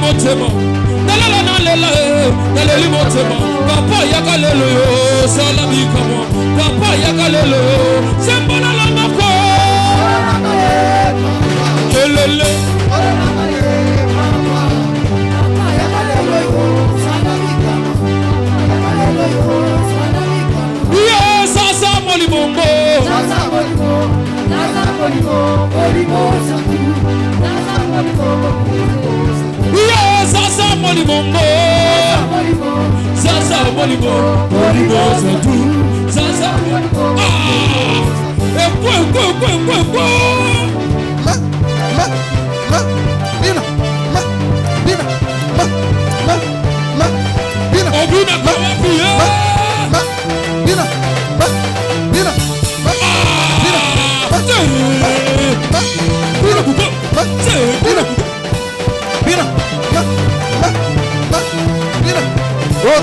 motema. Nalela nalela naleli motema. Papa yakalelo yo salami kamo. Papa yakalelo yo sembona la mako. Lele. Yes, Sasa Molibongo. Sasa Molibongo. Sasa Molibongo. Yes, Sasa Molibongo. Sasa Molibongo. Sasa Molibongo. Ah.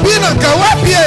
Bina kawapie.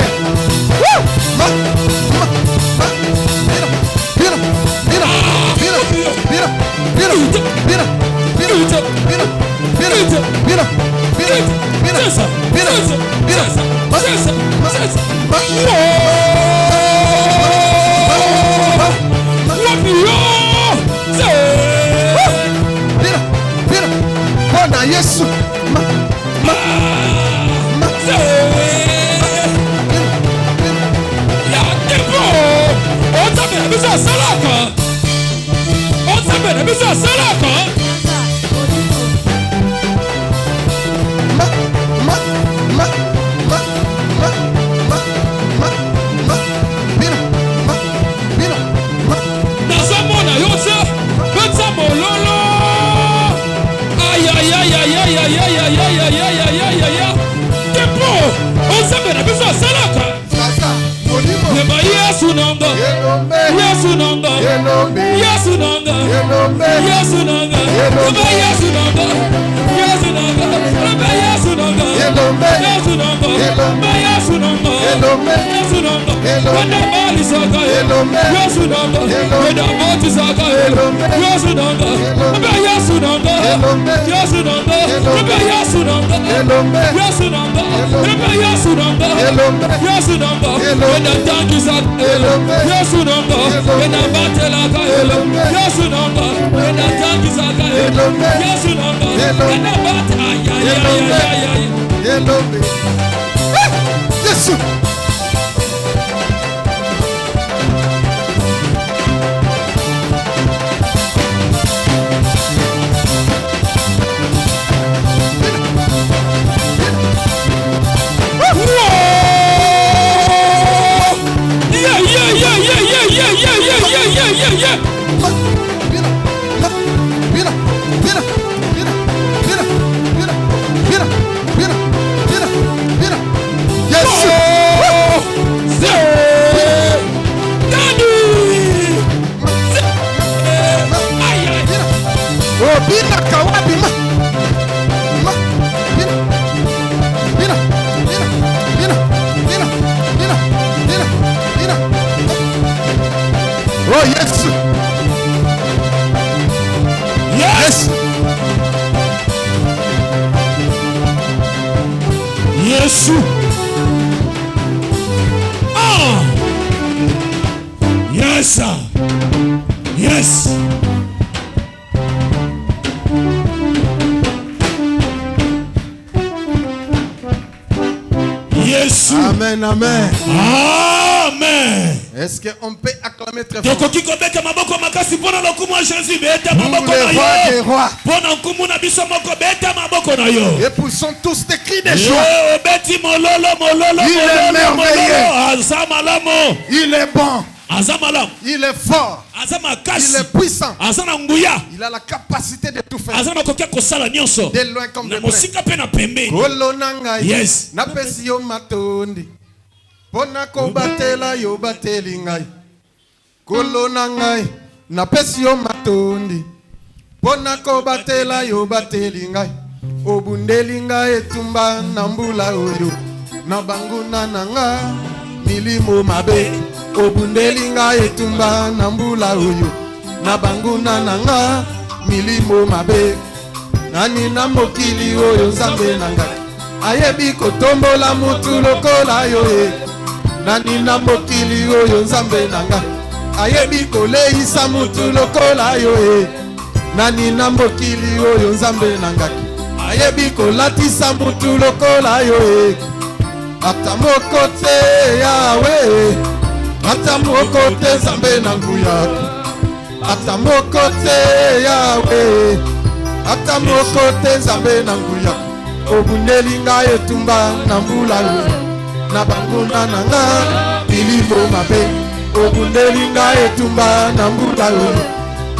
Yesu. Amen, amen. Amen. Est-ce qu'on peut acclamer très fort? Nous les rois des rois. Et poussons tous des cris de joie. Il est merveilleux. Il est bon. Il est fort. Il est puissant. Il a la capacité de tout faire. De loin comme de près. Yes. Pona ko batela yo bateli ngai. Kolo na ngai na pesi yo matondi. Pona ko batela yo bateli ngai. Obundeli ngai etumba na mbula oyo. Na banguna na nga milimo mabe. Obundeli ngai etumba na mbula oyo. Na banguna na nga milimo mabe. nani na mokili oyo nzambe na ngai ayebi kotombola mutu lokola yo ye nani na mokili oyo nzambe na ngai ayebi koleisa mutu lokola yo ye nani na mokili oyo nzambe na ngai ayebi kolatisa mutu lokola yo ye ata moko te yawe ata moko te nzambe na nguya ata moko te yawe ata moko te nzambe na nguya obundeli ngai etumba na mbula yo na banguna na nga bilimo mabe obundeli ngai etumba na mbula yo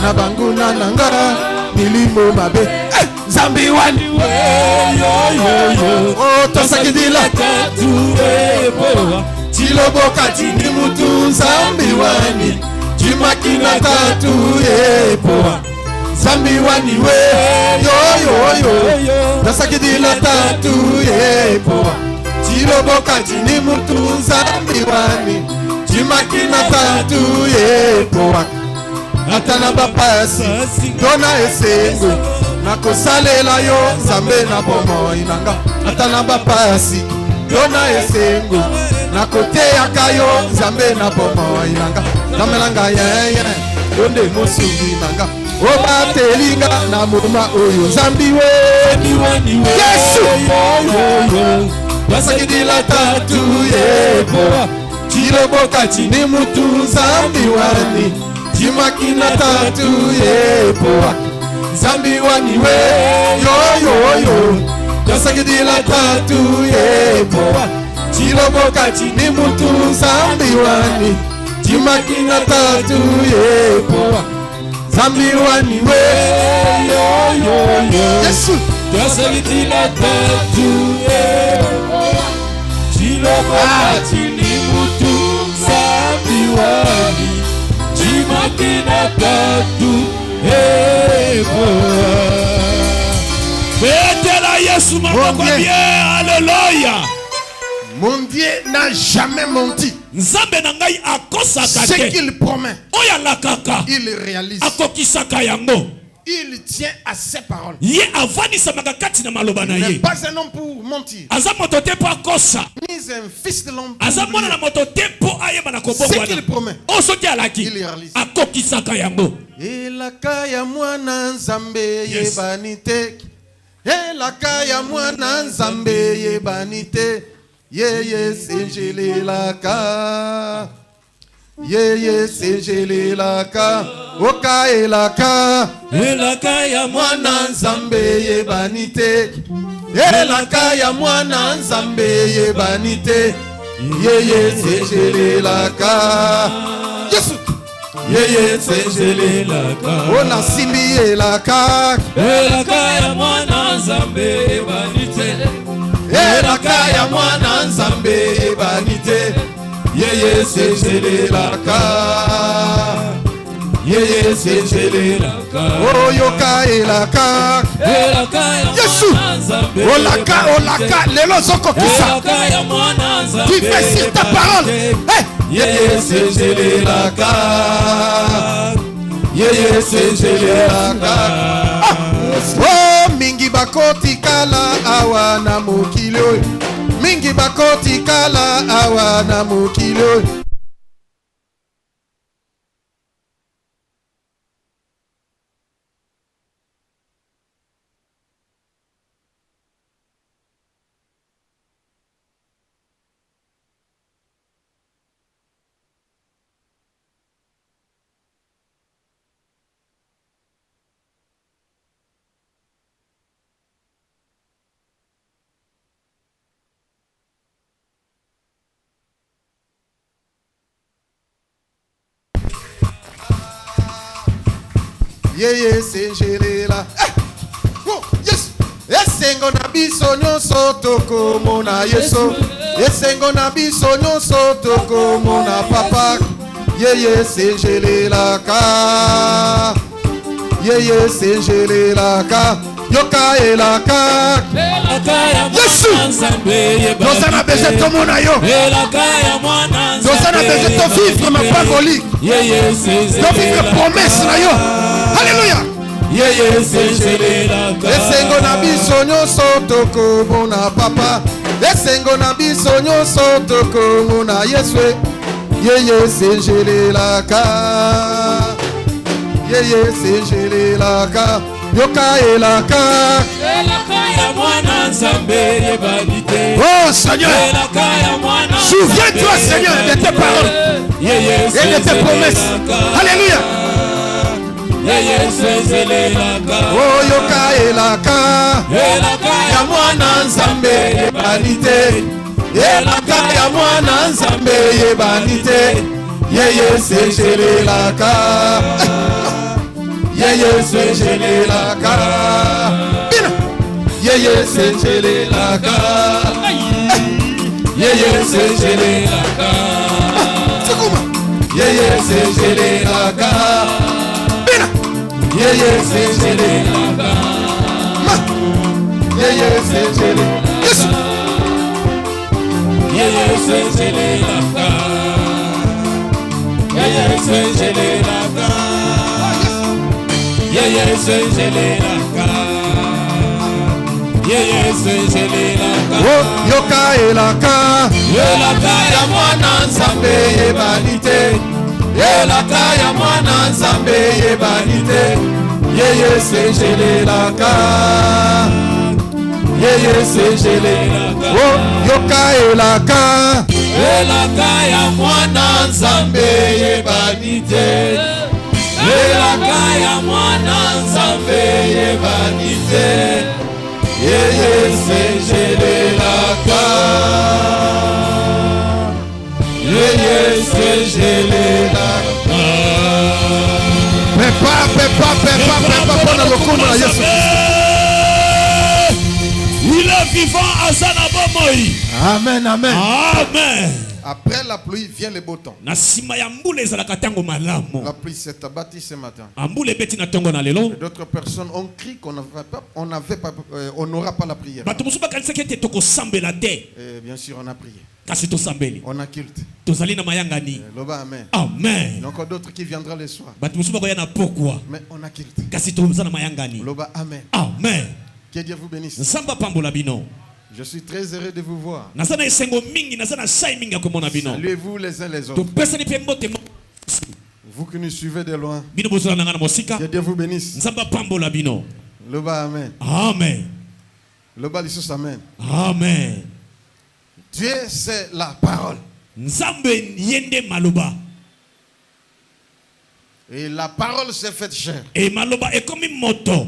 na banguna na nga bilimo mabe Zambi wani tosakidila chiloboka chini mutu zambi wani chimakina tatu yepoa zambi wani we yo tosakidila tatu yepoa chiloboka chini mutu zambi wani chimakina tatu yepoa atana bapasi dona esengo nakosalela yo nzambe na bomoi nanga atana bapasi dona esengo nakoteyaka yo nzambe na bomoi nanga namelanga yeye yonde mosungi nanga obatelinga na moma oyo nzambi we Yesu basakidila tatu yebo chiloboka chini mutu nzambi wani chimakina tatu yebo Zambi wani we yo Yasagidila tatu yepoa Chiloboka chini mutu zambi wani Chimakina tatu yepoa Zambi wani we yo Yesu Yasagidila tatu yepoa Chiloboka chini mutu zambi wani Chimakina tatu Mon Dieu n'a jamais menti. Ce qu'il promet, il réalise. Il tient à ses paroles. Il n'est pas un homme pour mentir. Ni un fils de l'homme pour ce qu'il promet, il réalise. Elakaya mwana nzambe yebanite Elakaya mwana nzambe yebanite Yeye senjelelaka Yeye senjelelaka Oka elaka Elakaya mwana nzambe yebanite Elakaya mwana nzambe yebanite Yeye senjelelaka Yesu Yeye senjelelaka Ona simbi elaka Elaka ya mwana nzambe banite Elaka ya mwana nzambe banite Yeye senjelelaka Yeye senjelelaka Oyoka elaka Elaka ya mwana nzambe Olaka lelo zoko kisa Elaka ya mwana nzambe Tu fais sur ta parole Yeye senjelelaka Yeye senjelelaka Oh mingi bakoti kala awa na mokilo Mingi bakoti kala awa na mokilo Yeye senjelela Oh yes Esengo na biso nyonso tokomona Yesu Esengo na biso nyonso tokomona Papa Yeye senjelelaka Yeye senjelelaka Yoka elaka Yesu Nozana beje tomona yo Nozana beje to vivre ma parole To vivre promesse na yo Alléluia Yeye senzelelaka. Esengo na biso nyonso tokomona papa. Esengo na biso nyonso tokomona Yesu. Yeye senzelelaka. Yeye senzelelaka. Yoka elaka. Elaka ya mwana nzambe yebalite. Oh Seigneur, souviens-toi Seigneur de tes paroles et de tes promesses. Alléluia. Oh yoka elaka. Ya mwana nzambe yebalite. Elaka ya mwana nzambe yebalite. Yeye senzelelaka. Yeye senzelelaka. Yeye senzelelaka. Yeye senzelelaka. Yeye senzelelaka. Yeye senzelelaka. Yeye senzelelaka. Yeye senzelelaka. Yeye senzelelaka. Yeye senzelelaka. Yeye senzelelaka. Oh yoka elaka. Elaka Ya mwana nzambe yebalite. Elaka ya mwana nzambe yebalite. Yeye senzelelaka. Yeye senzelelaka. Oh yoka elaka. Elaka ya mwana nzambe yebalite. Elaka ya mwana nzambe yebalite. Yeye senzelelaka. Yeye senzelelaka. Pepa pona lokumu na Yesu. Il est vivant à Zanabomoi. Amen, amen. Amen. Après la pluie vient le beau temps. Na sima ya mbule ezalaka tango malamu. La pluie s'est abattue ce matin. Ambule beti na tongo na lelo. D'autres personnes ont crié qu'on n'aura pas la prière. Bato musuba kanisa kete toko sambela te. Et bien sûr, on a prié. Kasi to sambeli. On a culte. Tozali na mayangani. Loba, amen. Amen. Il y a encore d'autres qui viendront le soir. Bato musuba koya na pourquoi. Mais on a culte. Kasi to mzana mayangani. Loba, amen. Amen. Que Dieu vous bénisse. Nsamba pambola bino. Je suis très heureux de vous voir. Nazana esengo mingi, nazana sai mingi akomona bino. Saluez-vous les uns les To autres. pesa ni pembo te. Vous qui nous suivez de loin. Bino bozala na ngana mosika. Que Dieu vous bénisse. Nsamba pambola bino. Loba, amen. Amen. Loba, l'Issus, amen. Amen. Dieu, c'est la parole. Nzambe yende maloba. Et la parole s'est faite chair. Et maloba est comme moto.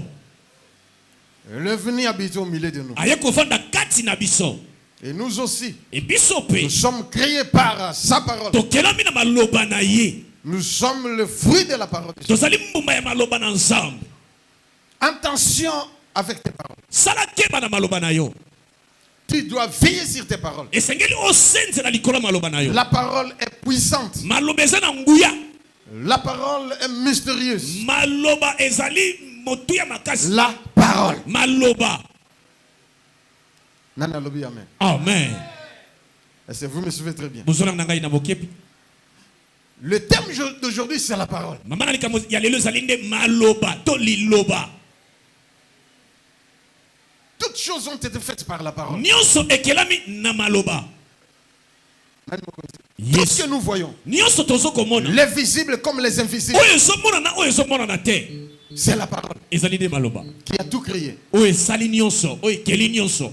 Elle est venue habiter au milieu de nous. Ayeko fanda kati na biso. Et nous aussi, Et biso pe. nous sommes créés par sa parole. To kelami na maloba na ye. Nous sommes le fruit de la parole. To zali mbumba ya maloba na nzambe. Attention avec tes paroles. Sala keba na maloba na yo. Tu dois veiller sur tes paroles. Esengeli osenze na likolo maloba na yo. La parole est puissante. Maloba eza na nguya. La parole est mystérieuse. Maloba ezali motuya makasi. La parole. Maloba. Nana lobi, amen. Amen. Est-ce que vous me suivez très bien? Bozona na ngai na bokepi. Le thème d'aujourd'hui, c'est la parole. Mama na likamo ya lelo zalinde maloba to liloba. Toutes choses ont été faites par la parole. Nyonso ekelami na maloba. Tout ce que nous voyons, Nyonso tozo komona. les visibles comme les invisibles, Oyo ezomona na oyo ezomona na te. c'est la parole Ezali nde maloba. qui a tout créé. Oyo esali nyonso, oyo ekeli nyonso.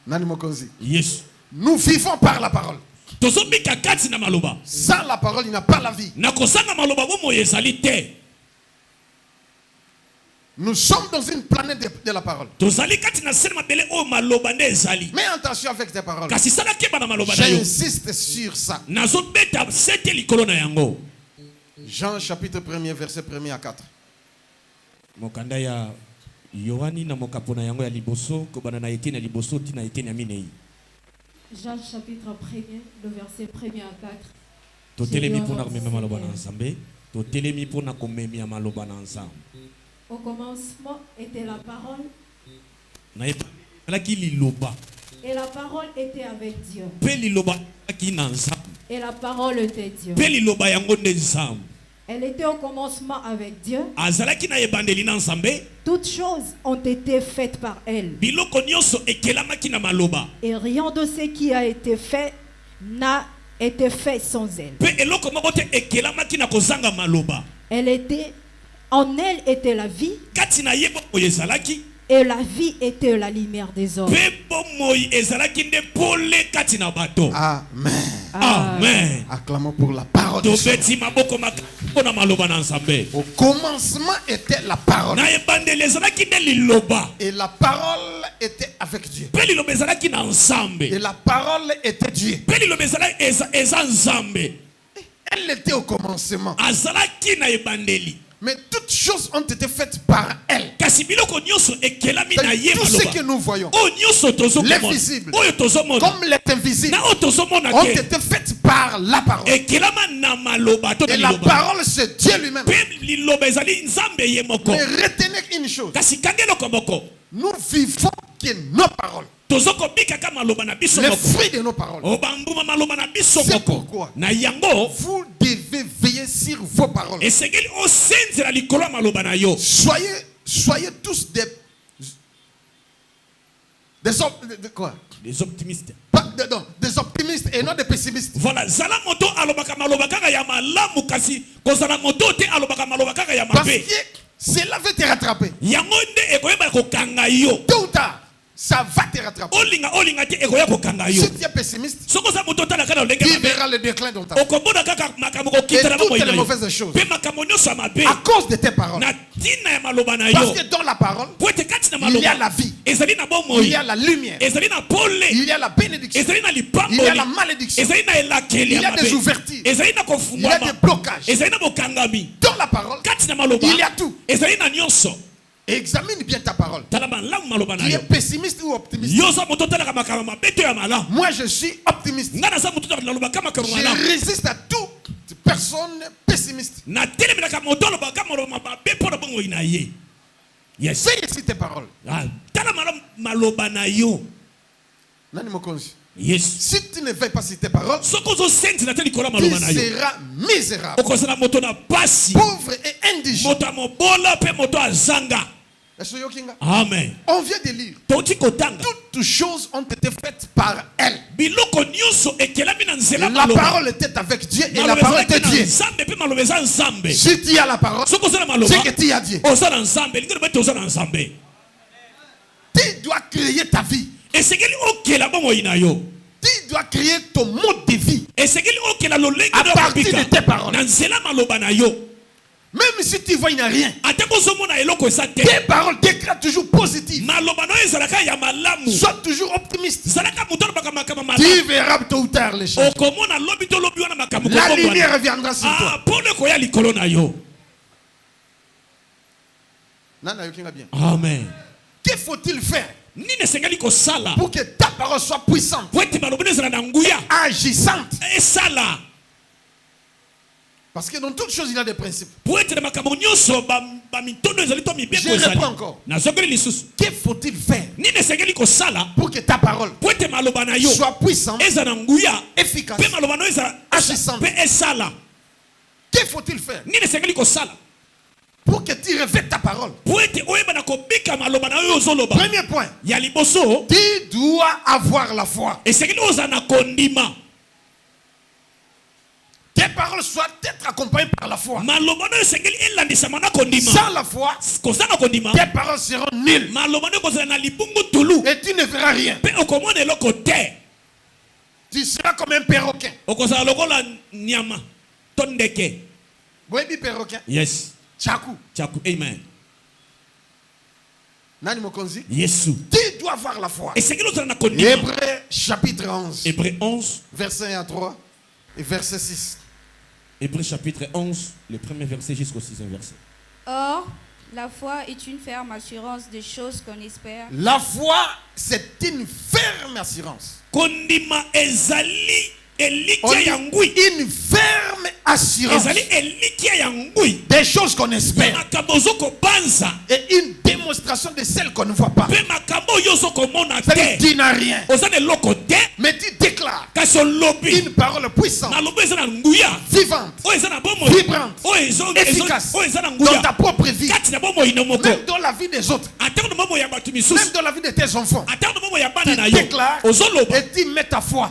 Nani mokonzi. Yesu. Nous vivons par la parole. Tozobika kati na maloba. Sans la parole, il n'y a pas la vie. Na kozanga maloba bomo ezali te. Nous sommes dans une planète de la parole. Tozali kati na sema bele oyo maloba nde ezali. Mais attention avec tes paroles. Kasi sala keba na maloba na yo. J'insiste sur ça. Nazobeta sete likolo na yango. Jean chapitre 1er, verset 1er à 4. Mokanda ya Yohani na mokapo na yango ya liboso kobana na eteni ya liboso tina eteni ya minei. Jean chapitre 1er, le verset 1er à 4. Totelemi mpona komemia maloba na nzambe. Totelemi mpona komemia maloba na nzambe. Au commencement était la parole, Na ebaki liloba. et la parole était avec Dieu. Pe liloba ki na nzambe. Et la parole était Dieu. Pe liloba yango nde nzambe. Elle était au commencement avec Dieu. azalaki na ebandeli na nzambe Toutes choses ont été faites par elle. biloko nyonso ekelamaki na maloba Et rien de ce qui a été fait n'a été fait sans elle. pe eloko moko te ekelamaki na kozanga maloba En elle était la vie, kati na ye bomoi ezalaki et la vie était la lumière des hommes. pe bomoi ezalaki nde pole kati na bato. Amen. Amen. Acclamons pour la parole de Dieu. tobeti maboko makako na maloba na nzambe Au commencement était la parole. na ebandeli ezalaki nde liloba Et la parole était avec Dieu. pe liloba ezalaki na nzambe Et la parole était Dieu. pe liloba eza nzambe Elle était au commencement. azalaki na ebandeli Mais toutes choses ont été faites par elle. kasi biloko nyonso ekelami na ye Tout ce que maloba nous voyons, oyo nyonso tozomona l'invisible, oyo tozomona comme les invisibles, na oyo tozomona ont ke été faites par la parole. ekelama na maloba to na Et la liloba parole, c'est Dieu lui-même. pe liloba ezali nzambe ye moko Mais retenez une chose. kasi kanga eloko moko Nous vivons que nos paroles, tozokobikaka maloba na biso les moko fruits de nos paroles. obambuma maloba na biso C'est moko pourquoi na yango vous devez veiller sur vos paroles. esengeli osenzela likolo ya maloba na yo Soyez tous quoi? des optimistes Non, des optimistes et non des pessimistes. voilà zala moto alobaka maloba kaka ya malamu kasi kozala moto te alobaka maloba kaka ya Parce mabe que cela va te rattraper. yango nde ekoyeba kokanga yo Tôt ou tard, ça va te rattraper. olinga te ekoya kokanga yo Si tu es pessimiste, soko oza moto otalaka na olenge tu mabe verras le déclin dans ta vie. okomona kaka makambo Et kokitana toutes bomoi les na yo mauvaises choses. mpe makambo nyonso ya mabe À cause de tes paroles. na ntina ya maloba na Parce yo que dans la parole, po ete kati na il y a maloba la vie, ezali na il bomoi y a la lumière, ezali na pole il y a la bénédiction, ezali na il y a lipamboli la malédiction, ezali na elakeli il y ya a des mabe ouvertures, ezali na il y a kofungwama des blocages. ezali na bokangami Dans la parole, kati na maloba il y a tout. ezali na nyonso Examine bien ta parole. tala malamu maloba na Tu es yo pessimiste ou optimiste? yo oza moto otalaka makambo mabe to ya malamu Moi, je suis optimiste. ngai naza moto nalobaka makambo Je malamu résiste à toute personne pessimiste. natelemelaka moto alobaka maloba mabe mpo na bongoi na ye yes Veille sur tes paroles. Ah, tala malamu maloba na yo Nani mokonzi. yes Si tu ne veilles pas sur tes paroles, soki ozosenzela te likolo ya tu maloba na yo seras misérable, okozala moto na pasi pauvre et indigent. moto ya mobola mpe moto azanga Est-ce que yokinga? amen On vient de lire. touti kotanga Toutes choses ont été faites par elle. biloko nyonso ekelami na nzela La maloba parole était avec Dieu et la maloba parole ezalaki était na Dieu. nzambe mpe maloba eza nzambe Si tu as la parole, soki oza na maloba c'est que tu as Dieu. oza na nzambe elingi loba ete oza na nzambe Tu dois créer ta vie. esengeli okela bomoi na yo Tu dois créer ton mode de vie. esengeli okela lolenge À na partir okobika de tes paroles. na nzela maloba na yo Même si tu vois, il n'y a rien. ate kozomona eloko eza te Tes paroles déclarent toujours positif. maloba na oyo ezalaka ya malamu Sois toujours optimiste. zalaka moto alobaka makambo Tu malamu verras tôt ou tard les choses. okomona lobi to lobi wana makambo La kokongwana. lumière reviendra sur toi. mpo na koya likolo na yo Nana yokinga bien. amen Que faut-il faire nini esengeli kosala pour que ta parole soit puissante, po ete maloba ezala na nguya agissante? esala Parce que dans toutes choses, il y a des principes. po ete na makambo nyonso bamitondo ezali to mibeko Je ezali réponds encore. nazongeli lisusu Que faut-il faire nini esengeli kosala pour que ta parole po ete maloba na yo soit puissante, eza na nguya efficace? mpe maloba na yo ezala Agissante. mpe esala Que faut-il faire nini esengeli kosala pour que tu revêtes ta parole? po ete oyeba na kobika maloba na yo ozoloba Premier point, ya liboso tu dois avoir la foi. esengeli ozala na kondima Tes paroles soient être accompagnées par la foi. maloba na yo esengeli elandisama na kondima Sans la foi, kozala kondima tes paroles seront nulles maloba na yo kozala na libungu tulu et tu ne verras rien. mpe okomona eloko te Tu seras comme un perroquet. okozala lokola nyama to ndeke Boebi perroquet. yes Tchakou. chaku amen Nani mokonzi? yesu Tu dois avoir la foi. esengeli ozala na kondima Hébreux chapitre 11, hébreu 11 verset 1 à 3 et verset 6. hébreu chapitre 11 le premier verset jusqu'au 6e verset Or, la foi est une ferme assurance des choses qu'on espère, La foi, c'est une ferme assurance. kondima ezali On elikia dit ya ngui une ferme assurance ezali elikia ya ngui des choses qu'on mpe espère makambo ozokobanza et une démonstration de celles qu'on ne voit pas. mpe makambo oyo ozokomona C'est-à-dire, te tu n'as rien, oza na eloko te mais tu déclares kasi olobi une parole puissante, maloba eza na nguya vivante, oyo eza na bomoi vibrante, efficace dans ta propre vie, même dans la vie des autres, même dans la vie de tes enfants. Tu déclares et tu mets ta foi.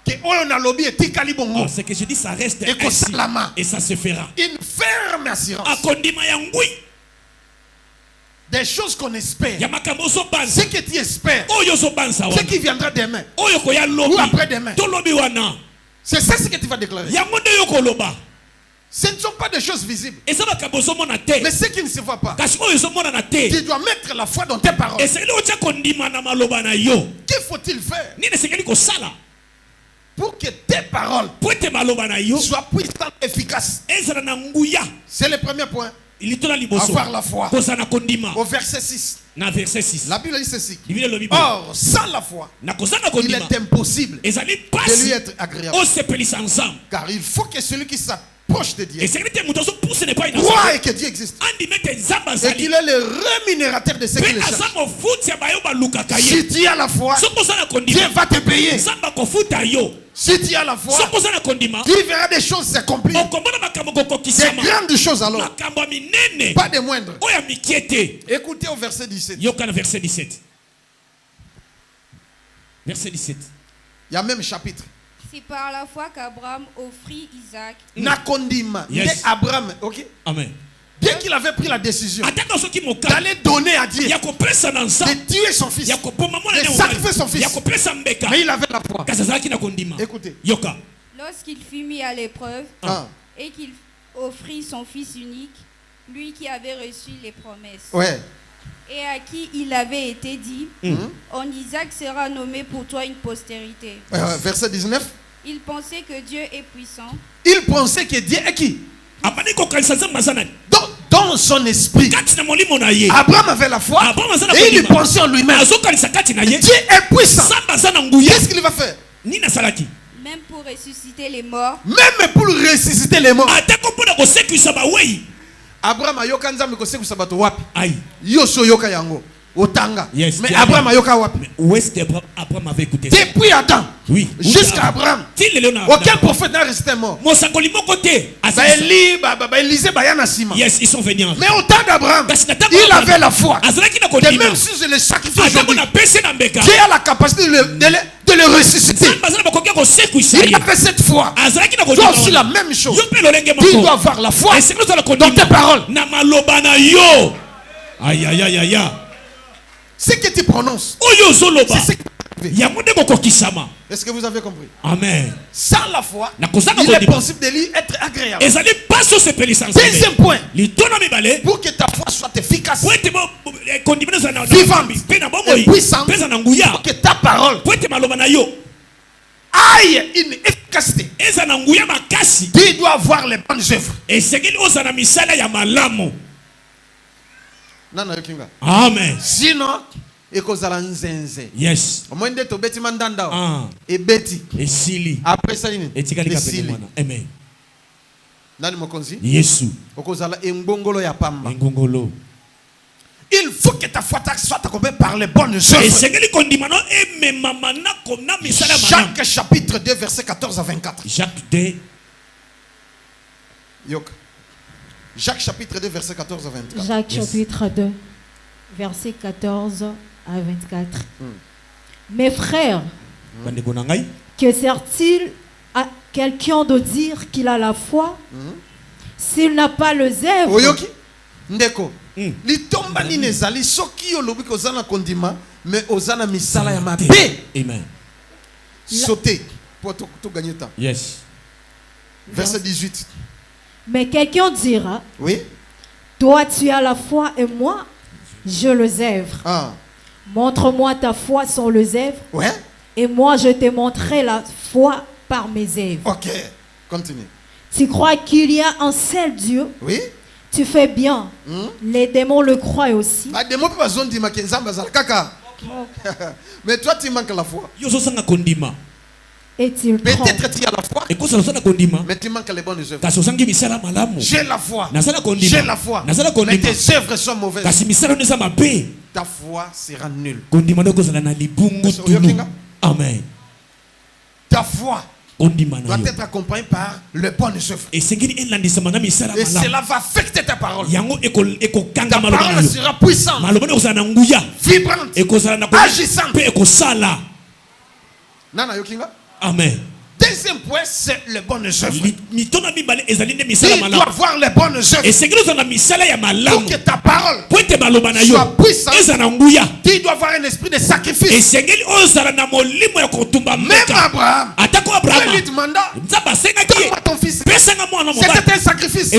Ce que je dis, ça reste et ainsi et ça se fera. Une ferme assurance. Des choses qu'on espère. Ce que tu espères. Ce qui viendra demain. Ou après-demain. C'est ça ce que tu vas déclarer. Ce ne sont pas des choses visibles. Mais ce qui ne se voit pas. Tu dois mettre la foi dans tes paroles. Que faut-il faire pour que tes paroles soient puissantes et efficaces? C'est le premier point. Avoir la foi. Au verset 6. La Bible dit ceci. Or, sans la foi, il est impossible de lui être agréable. Car il faut que celui qui s'approche de Dieu croit et que Dieu existe. Et qu'il est le rémunérateur de ceux qui le cherchent. Si tu as la foi, Dieu va te payer. Si tu as la foi, tu verras des choses s'accomplir. Des grandes choses alors. Pas des moindres. Écoutez au verset 17. Verset 17. Il y a même chapitre. C'est par la foi qu'Abraham offrit Isaac. Nakondima. Yes. Abraham, ok? Amen. Dès qu'il avait pris la décision d'aller donner à Dieu, de tuer son fils, de sacrifier son fils, mais il avait la foi. Écoutez. Lorsqu'il fut mis à l'épreuve et qu'il offrit son fils unique, lui qui avait reçu les promesses, et à qui il avait été dit, en Isaac sera nommé pour toi une postérité. Verset 19. Il pensait que Dieu est puissant. Il pensait que Dieu est qui? Dans son esprit, Abraham avait la foi et il pensait en lui-même. Dieu est puissant. Qu'est-ce qu'il va faire? Même pour ressusciter les morts. Même pour ressusciter les morts. Abraham a yoka nzambe ko seku sabato wapi? Yoso yoka yango. Otanga. Yes, mais Abraham a yoka wapi? Où est-ce qu'Abraham avait écouté ça? Depuis Adam. Oui. Jusqu'à Abraham. Aucun prophète n'a resté mort. Yes, ils sont venus. Mais au temps d'Abraham, il avait la foi. Et même si je le sacrifie aujourd'hui, Dieu a la capacité de le ressusciter. Il avait cette foi. Toi aussi la même chose. Tu dois avoir la foi dans tes paroles. Aïe, aïe, aïe, aïe. Ce que tu prononces, c'est ce que est-ce que vous avez compris? Amen. Sans la foi, il est possible de lui être agréable. Deuxième point, pour que ta foi soit efficace, vivante et puissante, pour que ta parole aille une efficacité, tu dois avoir les bonnes œuvres. Amen. Sinon, ekozala nzenze. Yes. Omwende to beti mandanda e beti. Esili. Après ça ini. Etikali kapele mwana. Amen. Nani mokonzi? Yesu. Okozala engongolo ya pamba. Engongolo. Il faut que ta foi soit accompagnée par les bonnes œuvres. Jacques chapitre 2 verset 14 à 24. Jacques 2. Yoka. Jacques chapitre 2 verset 14 à 24. Jacques chapitre 2 verset 14 à 24. Mes frères, que sert-il à quelqu'un de dire qu'il a la foi s'il n'a pas le zèbre? Oyoki ndeko litomba ni nezali soki olobi kozana kondima mais ozana misala ya mabe. Amen. Sauter pour tout gagner temps. Yes. Verset 18. Mais quelqu'un dira, oui, toi tu as la foi et moi je le zèvre. Montre-moi ta foi sans le zèvre. Ouais. Et moi je te montrerai la foi par mes zèvres. Ok, continue. Tu crois qu'il y a un seul Dieu? Oui. Tu fais bien. Les démons le croient aussi. Mais toi tu manques la foi. Est-il peut-être tu as la foi, mais tu manques les bonnes œuvres. J'ai la foi. J'ai la foi. Mais tes œuvres sont mauvaises. Ta foi sera nulle. Amen. Ta foi doit être accompagné par le bon œuvre. Et cela va affecter ta parole. Ta parole sera puissante, vibrante, agissante. Amen. Deuxième point, c'est le bon œuvre. Il doit avoir les bonnes œuvres pour que ta parole soit puissante. Il doit avoir un esprit de sacrifice. Même Abraham, il lui demanda, donne-moi ton fils. C'était un sacrifice.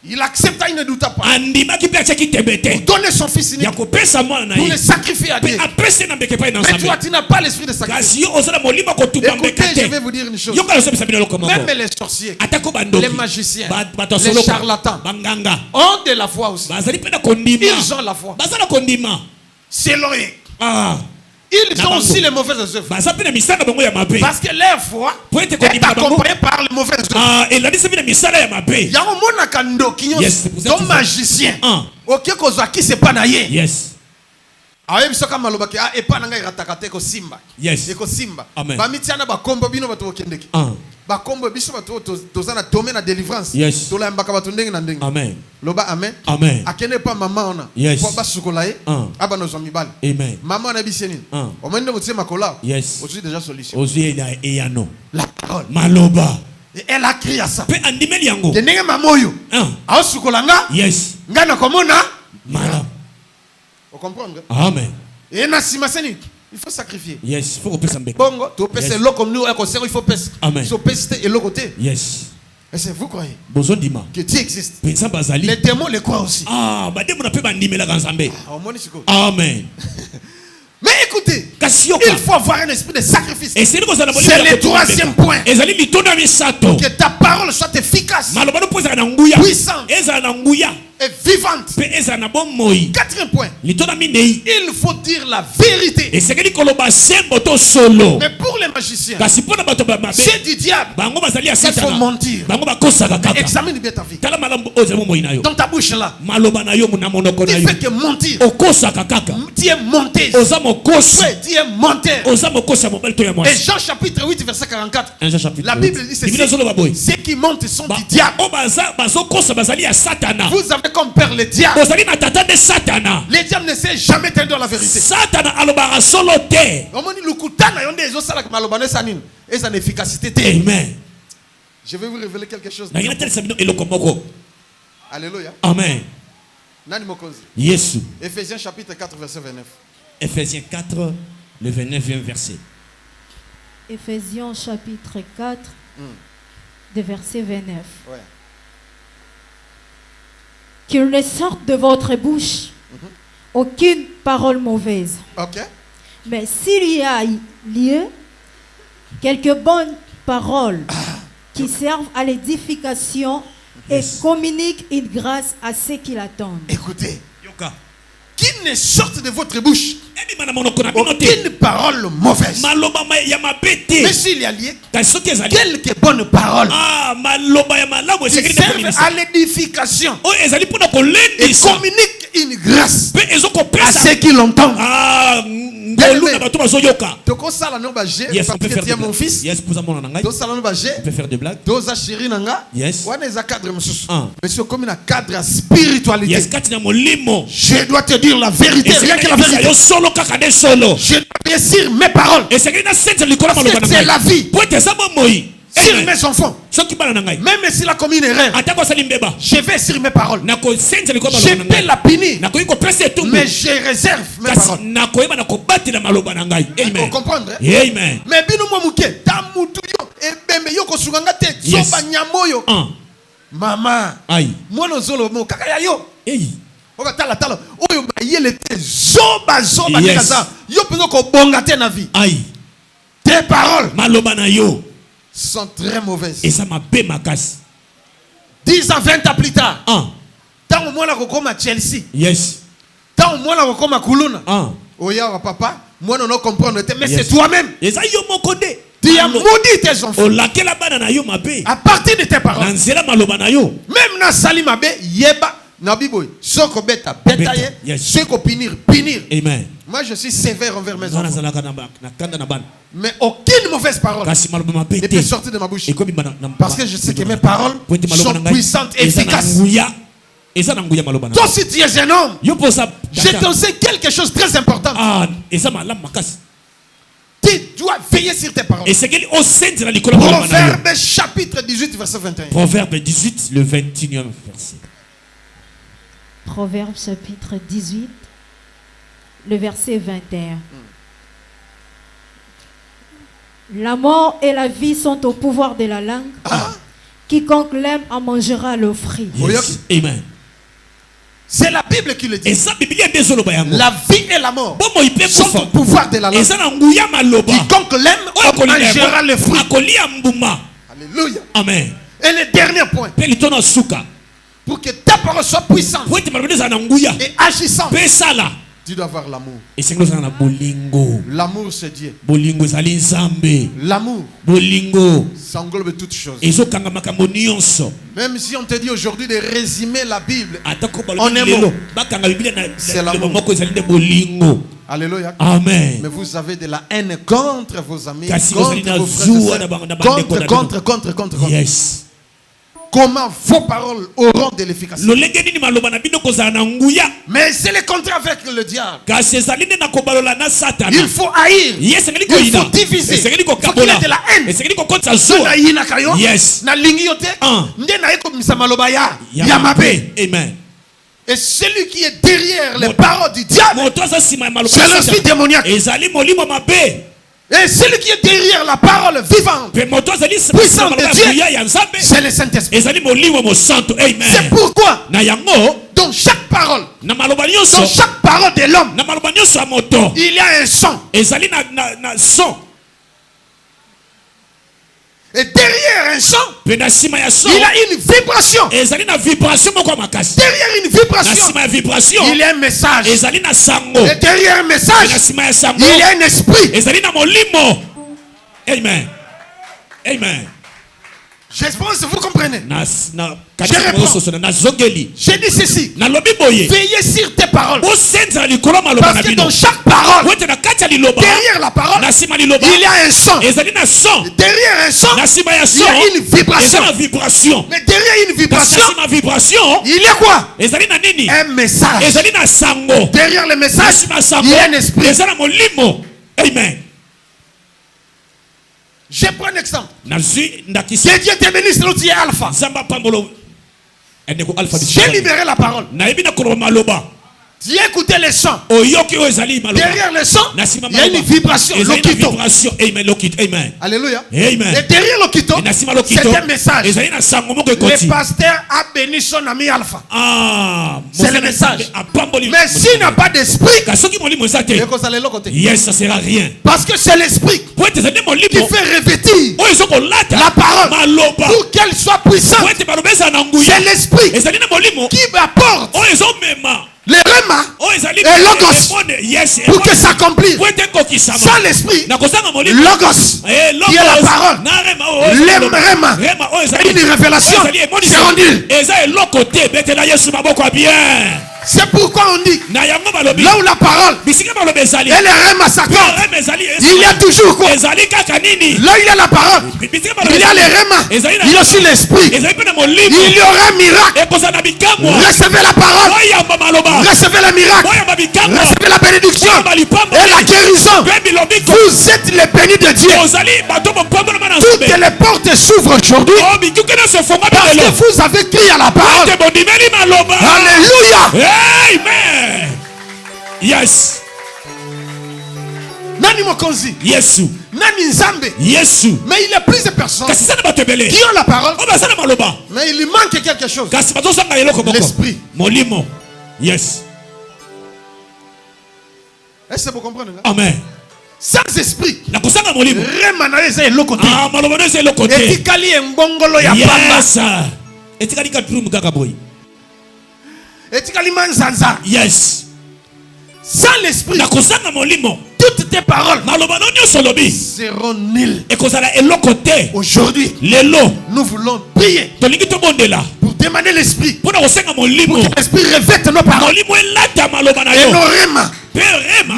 Il accepta, il ne douta pas. Pour donner son fils unique, pour le sacrifier à Dieu. Mais toi, tu n'as pas l'esprit de sacrifice. Écoutez, je vais vous dire une chose. Même les sorciers, les magiciens, les charlatans ont de la foi aussi. Ils ont la foi. Selon eux. Ils ont aussi les mauvaises œuvres. Parce que leur foi est accompagnée par les mauvaises œuvres. Il y a un monde qui est un magicien. Ok, qui c'est pas naïe. Yes. Awe bisoka malobaki a epa nanga iratakate ko simba. Yes. Eko simba. Ba mitiana ba kombo bino bato okendeki. Ba kombo biso bato tozana domaine na délivrance. Yes. Tola mbaka bato ndenge na ndenge. Amen. Loba amen. Amen. Akene pa mama ona. Yes. Po ba sukola ye. Aba no zomi bal. Amen. Mama na biseni. O mende mo tsema kola. Yes. Aujourd'hui déjà solution. Aujourd'hui il y a non. La parole. Maloba. Et elle a crié à ça. Pe andimeli yango. De ndenge mamoyo. A sukola nga. Yes. Nga na komona. Mala. Vous comprenez? Amen. Et il faut sacrifier. Yes, il faut que Bongo, tu peux faire l'eau comme nous, il faut pester. Amen. Il faut pester et l'autre côté. Yes. Et c'est vous croyez que Dieu existe. Les démons le croient aussi. Amen. Mais écoutez, il faut avoir un esprit de sacrifice. C'est le troisième point. Que ta parole soit efficace, puissante et vivante. Quatrième point, il faut dire la vérité. Mais pour les magiciens, c'est du diable. Il faut mentir. Examine bien ta vie. Dans ta bouche là, tu fais que mentir. Tu es menteuse. Tu es menteur. Et Jean chapitre 8 verset 44, la Bible dit ceci: ceux qui mentent sont du diable. Vous avez comme père le diable. Le diable ne sait jamais te dire la vérité. Amen. Je vais vous révéler quelque chose. Alléluia. Amen. Yes. Ephésiens chapitre 4 verset 29. Ephésiens 4 le 29e verset. Ephésiens chapitre 4 de verset 29. Ouais. Qu'il ne sorte de votre bouche aucune parole mauvaise. Okay. Mais s'il y a lieu, quelques bonnes paroles qui servent à l'édification et communiquent une grâce à ceux qui l'attendent. Écoutez, qu'il ne sorte de votre bouche aucune parole mauvaise. Mais s'il y a lieu, quelques bonnes paroles qui servent à l'édification et communiquent une grâce à ceux qui l'entendent. Yes, on peut faire des mon fils. Yes, on peut faire des blagues. Yes. Monsieur, comme un cadre spiritualité. Yes, je dois te dire la vérité. Rien que la vérité. Je dois réussir mes paroles. Parce que c'est la vie. Sur mes enfants. Même s'il a commis une erreur, je vais sur mes paroles. Je peux la punir. Mais je réserve mes paroles. Vous comprenez? Amen. Mais maman, moi nous allons mo kaka yo. Oba tala tala. Oyo ba yele te zoba zoba kaza. Yo peno ko bonga te na vie. Tes paroles sont très mauvaises. Et ça m'a bé ma casse. 10 ans, 20 ans plus tard. Tant au moins la kokoma Chelsea. Yes. Tant au moins la kokoma Kuluna. Oya papa, moi non comprendre mais c'est toi-même. Et ça yo mon code. Tu as maudit tes enfants. À partir de tes paroles. Même na sali mabe yeba na biboy. Soko beta beta ye. Soko punir. Amen. Moi, je suis sévère envers mes enfants. Mais aucune mauvaise parole ne peut sortir de ma bouche. Parce que je sais que mes paroles sont puissantes et efficaces. Toi, si tu es un homme, je t'enseigne quelque chose de très important. Tu dois veiller sur tes paroles. Proverbe chapitre 18, verset 21. Proverbe 18, le 21e verset. Proverbe chapitre 18, le verset 21. La mort et la vie sont au pouvoir de la langue. Quiconque l'aime en mangera le fruit. Yes. Amen. C'est la Bible qui le dit. La vie et la mort sont au pouvoir de la langue. Quiconque l'aime en mangera le fruit. Alléluia. Amen. Et le dernier point. Pour que ta parole soit puissante et agissante, tu dois avoir l'amour. L'amour, c'est Dieu. L'amour, ça englobe toutes choses. Même si on te dit aujourd'hui de résumer la Bible en un mot, c'est l'amour. Alléluia. Amen. Mais vous avez de la haine contre vos amis, contre vos frères, contre. Yes. Comment vos paroles auront de l'efficacité. Mais c'est le contraire avec le diable. Il faut haïr. Il faut diviser. Il faut qu'il y ait de la haine. Yes. Amen. Et celui qui est derrière les paroles du diable, c'est l'esprit démoniaque. Et celui qui est derrière la parole vivante, puissante de Dieu, c'est le Saint-Esprit. C'est pourquoi dans chaque parole de l'homme, il y a un son. Et derrière un son, il y a une vibration. Derrière une vibration, il y a un message. Et derrière un message, il y a un esprit. Amen. Amen. J'espère que vous comprenez. Je dis ceci. Veillez sur tes paroles. Parce que dans chaque parole, derrière la parole, il y a un son. Derrière un son, il y a une vibration. Mais derrière une vibration, il y a quoi? Un message. Derrière le message, il y a un esprit. Amen. Je prends un exemple. Que Dieu te bénisse, l'autre est alpha. J'ai libéré la parole. Tu as écouté le son. Derrière le son, il y a une vibration. Alléluia. Amen. Et derrière l'okito, c'est un message. Le pasteur a béni son ami Alpha. C'est le message. Mais s'il n'a pas d'esprit, yes, ça sera rien. parce que c'est l'esprit qui fait revêtir la parole pour qu'elle soit puissante. C'est l'esprit qui apporte le rema et logos pour que ça s'accomplisse. Sans l'esprit, logos qui est la parole, le rema, une révélation, c'est rendu. C'est pourquoi on dit là où la parole et le rema s'accordent, il y a toujours quoi? Là où il y a la parole, il y a le rema, il y a aussi l'esprit. Il y aura un miracle. Recevez la parole, recevez le miracle, recevez la bénédiction et la guérison. Vous êtes les bénis de Dieu. Toutes les portes s'ouvrent aujourd'hui parce que vous avez crié à la parole. Alléluia. Amen. Yes. Nani mokonzi? Yesu. Nani nzambe? Yesu. Mais il y a plusieurs personnes qui ont la parole, mais il lui manque quelque chose. L'esprit. Molimo. Yes. Est-ce que vous comprenez? Amen. Sans esprit, Yes. Yes. Sans l'esprit, toutes tes paroles seront nulles. Aujourd'hui, nous voulons prier pour demander l'esprit, pour que l'esprit revête nos paroles et nos rêmes.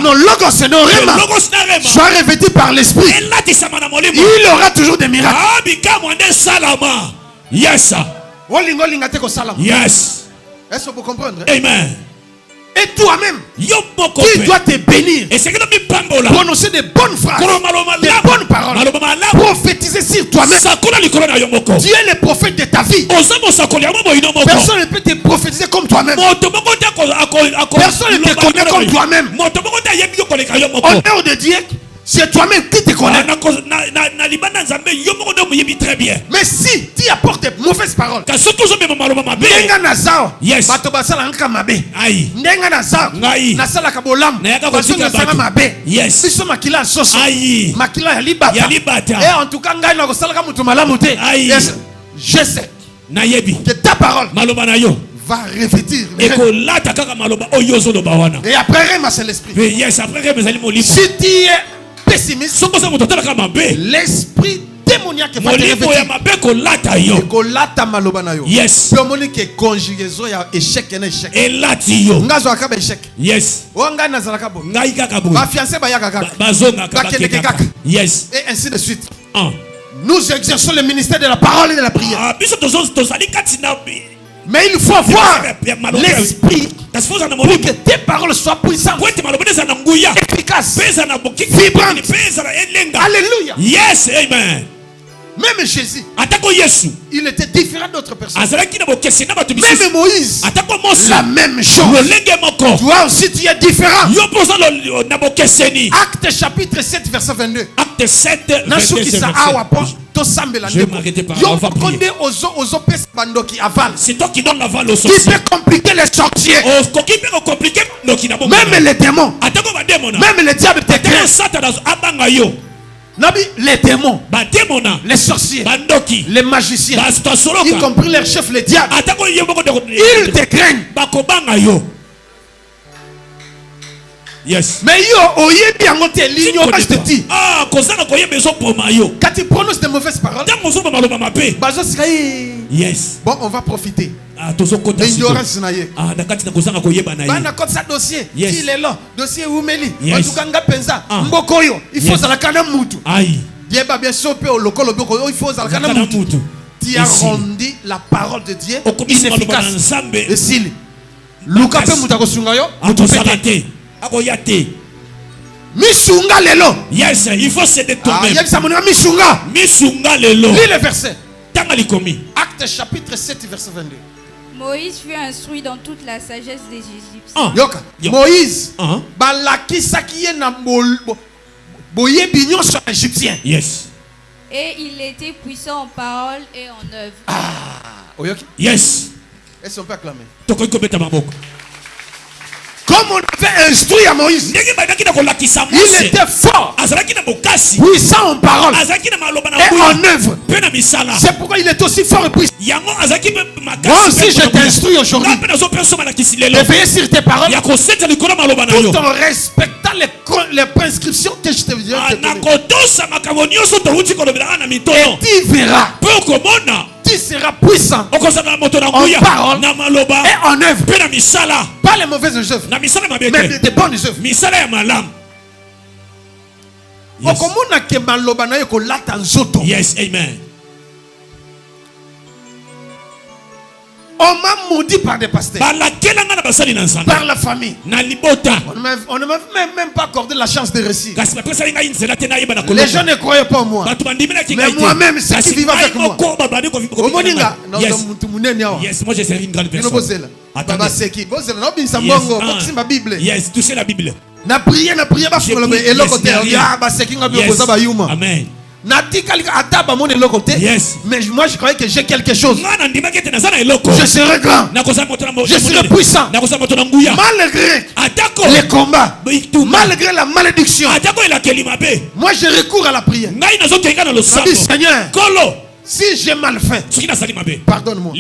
Nos logos et nos rêmes soient revêtus par l'esprit. Il aura toujours des miracles. Yes. Yes. Est-ce que vous comprenez? Amen. Et toi-même, tu dois te bénir, prononcer des bonnes phrases, des bonnes paroles, prophétiser sur toi-même. Tu es le prophète de ta vie. Personne ne peut te prophétiser comme toi-même. Personne ne te connaît comme toi-même. Au nom de Dieu, c'est toi-même qui te connais. Mais si tu apportes des mauvaises paroles, yes. Je sais que ta parole va revêtir. Et après, c'est l'esprit. Si tu es pessimiste, l'esprit démoniaque va te revêtir. Yes. Conjugaison ya échec et échec. Ngazo akaba échec. Yes. Wanga nazalaka bo. Ma fiancée ba yakaka. Yes. Et ainsi de suite. Nous exerçons le ministère de la parole et de la prière. Mais il faut avoir l'esprit pour que tes paroles soient puissantes, efficaces, vibrantes. Alléluia. Yes, amen. Même Jésus, il était différent d'autres personnes. Même Moïse, la même chose. Toi aussi tu es différent. Acte chapitre 7 verset 22. Acte 7 verset 22. C'est toi qui donne l'aval aux sorciers. Qui peut compliquer les sorciers. Même les démons. Même les diables te craignent. Les démons, les sorciers, les magiciens, y compris leurs chefs, les diables, ils te craignent. Yes. Mais je te dis, quand tu prononces de mauvaises paroles, yes. Bon, on va profiter. L'ignorance naïe. Dossier. Yes. Il est là. Dossier Oumeli. Yes. Mbokoyo. Il faut Zalakana Moutou. Bien sûr, il faut Zalakana Moutou. Tu as rendu la parole de Dieu inefficace. Et s'il Luka pe Moutako Sungayo, Misunga lelo. Yes, il faut se détourner. Misunga lelo. Lis le verset. Acte chapitre 7 verset 22. Moïse fut instruit dans toute la sagesse des Égyptiens. Moïse, balaki sakiye na boye bignon sur égyptien. Yes. Et il était puissant en parole et en œuvre. Yes. Est-ce qu'on peut acclamer? Comme on avait instruit à Moïse, il était fort, puissant en parole et en œuvre. C'est pourquoi il est aussi fort et puissant. Moi aussi je t'instruis aujourd'hui de veiller sur tes paroles tout en respectant les prescriptions que je te viens de donner. Et tu verras, tu seras puissant en parole et en œuvre. Pas les mauvaises œuvres, mais des bonnes œuvres. Yes, amen. On m'a maudit par des pasteurs, par la famille. On ne m'a même pas accordé la chance de réussir. Les gens ne croyaient pas en moi. Mais moi-même, c'est qui vivent avec moi. Yes, moi j'ai servi une grande personne. Yes, touchez la Bible. Na prié, Amen. Yes. Mais moi je croyais que j'ai quelque chose. Je serai grand. Je serai puissant. Malgré les combats, malgré la malédiction, moi je recours à la prière. Seigneur, si j'ai mal fait, pardonne-moi.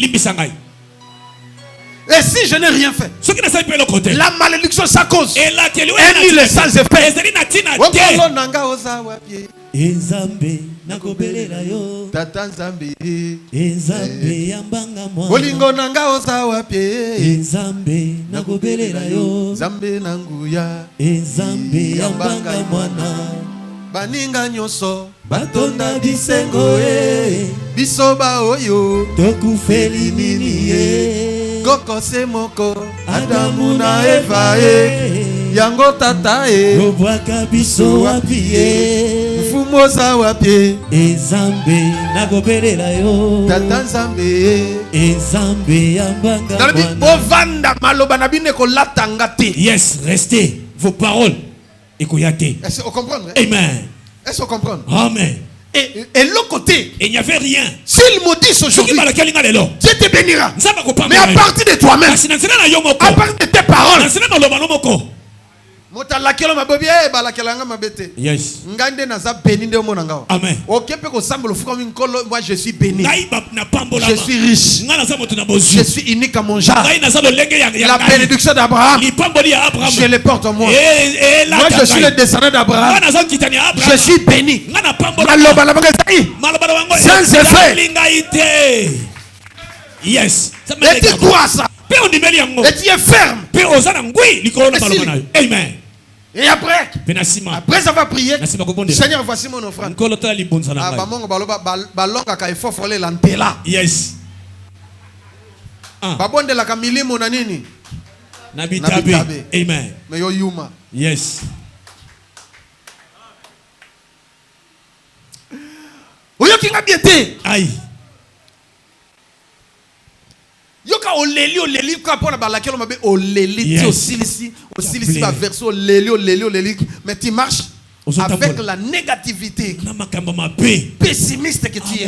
Et si je n'ai rien fait, la malédiction sa cause. Et ni les sans effet. Nzambe nakobelela yo Tata Nzambe Nzambe yambanga mwana Bolingo nanga oza wapi Nzambe nakobelela yo Nzambe nanguya Nzambe yambanga mwana baninga nyoso batonda bisengo bisoba oyo tokufeli nini koko semoko Adamu na Eva yango tata obwaka biso wapi mfumoza wapi Nzambe nakobelela yo Tata Nzambe Nzambe yambanga mwana bovanda maloba na bine ko latanga te. Yes, restez vos paroles écoutez. Est-ce qu'on comprend? Amen. Est-ce qu'on comprend? Amen. Et l'autre côté, il n'y avait rien. S'il maudit aujourd'hui, Dieu te bénira. Mais à partir de toi-même, à partir de tes paroles, yes. Amen. Moi je suis béni. Je suis riche. Je suis unique à mon genre. La bénédiction d'Abraham, je les porte en moi. Moi je suis le descendant d'Abraham. Je suis béni. Sans effet. Yes. Et tu crois ça. Et tu es ferme. Amen. Et après avoir prié, Seigneur, voici mon offrande. Yes. Babonde la kamili monanini. Nabitabe. Amen. Mais yo yuma. Yes. Oyo kinga biete. Aïe. Yoka oleli kwa pona balakelo mabe oleli ti osilisi ba verso oleli mais tu marches avec la négativité pessimiste que tu es.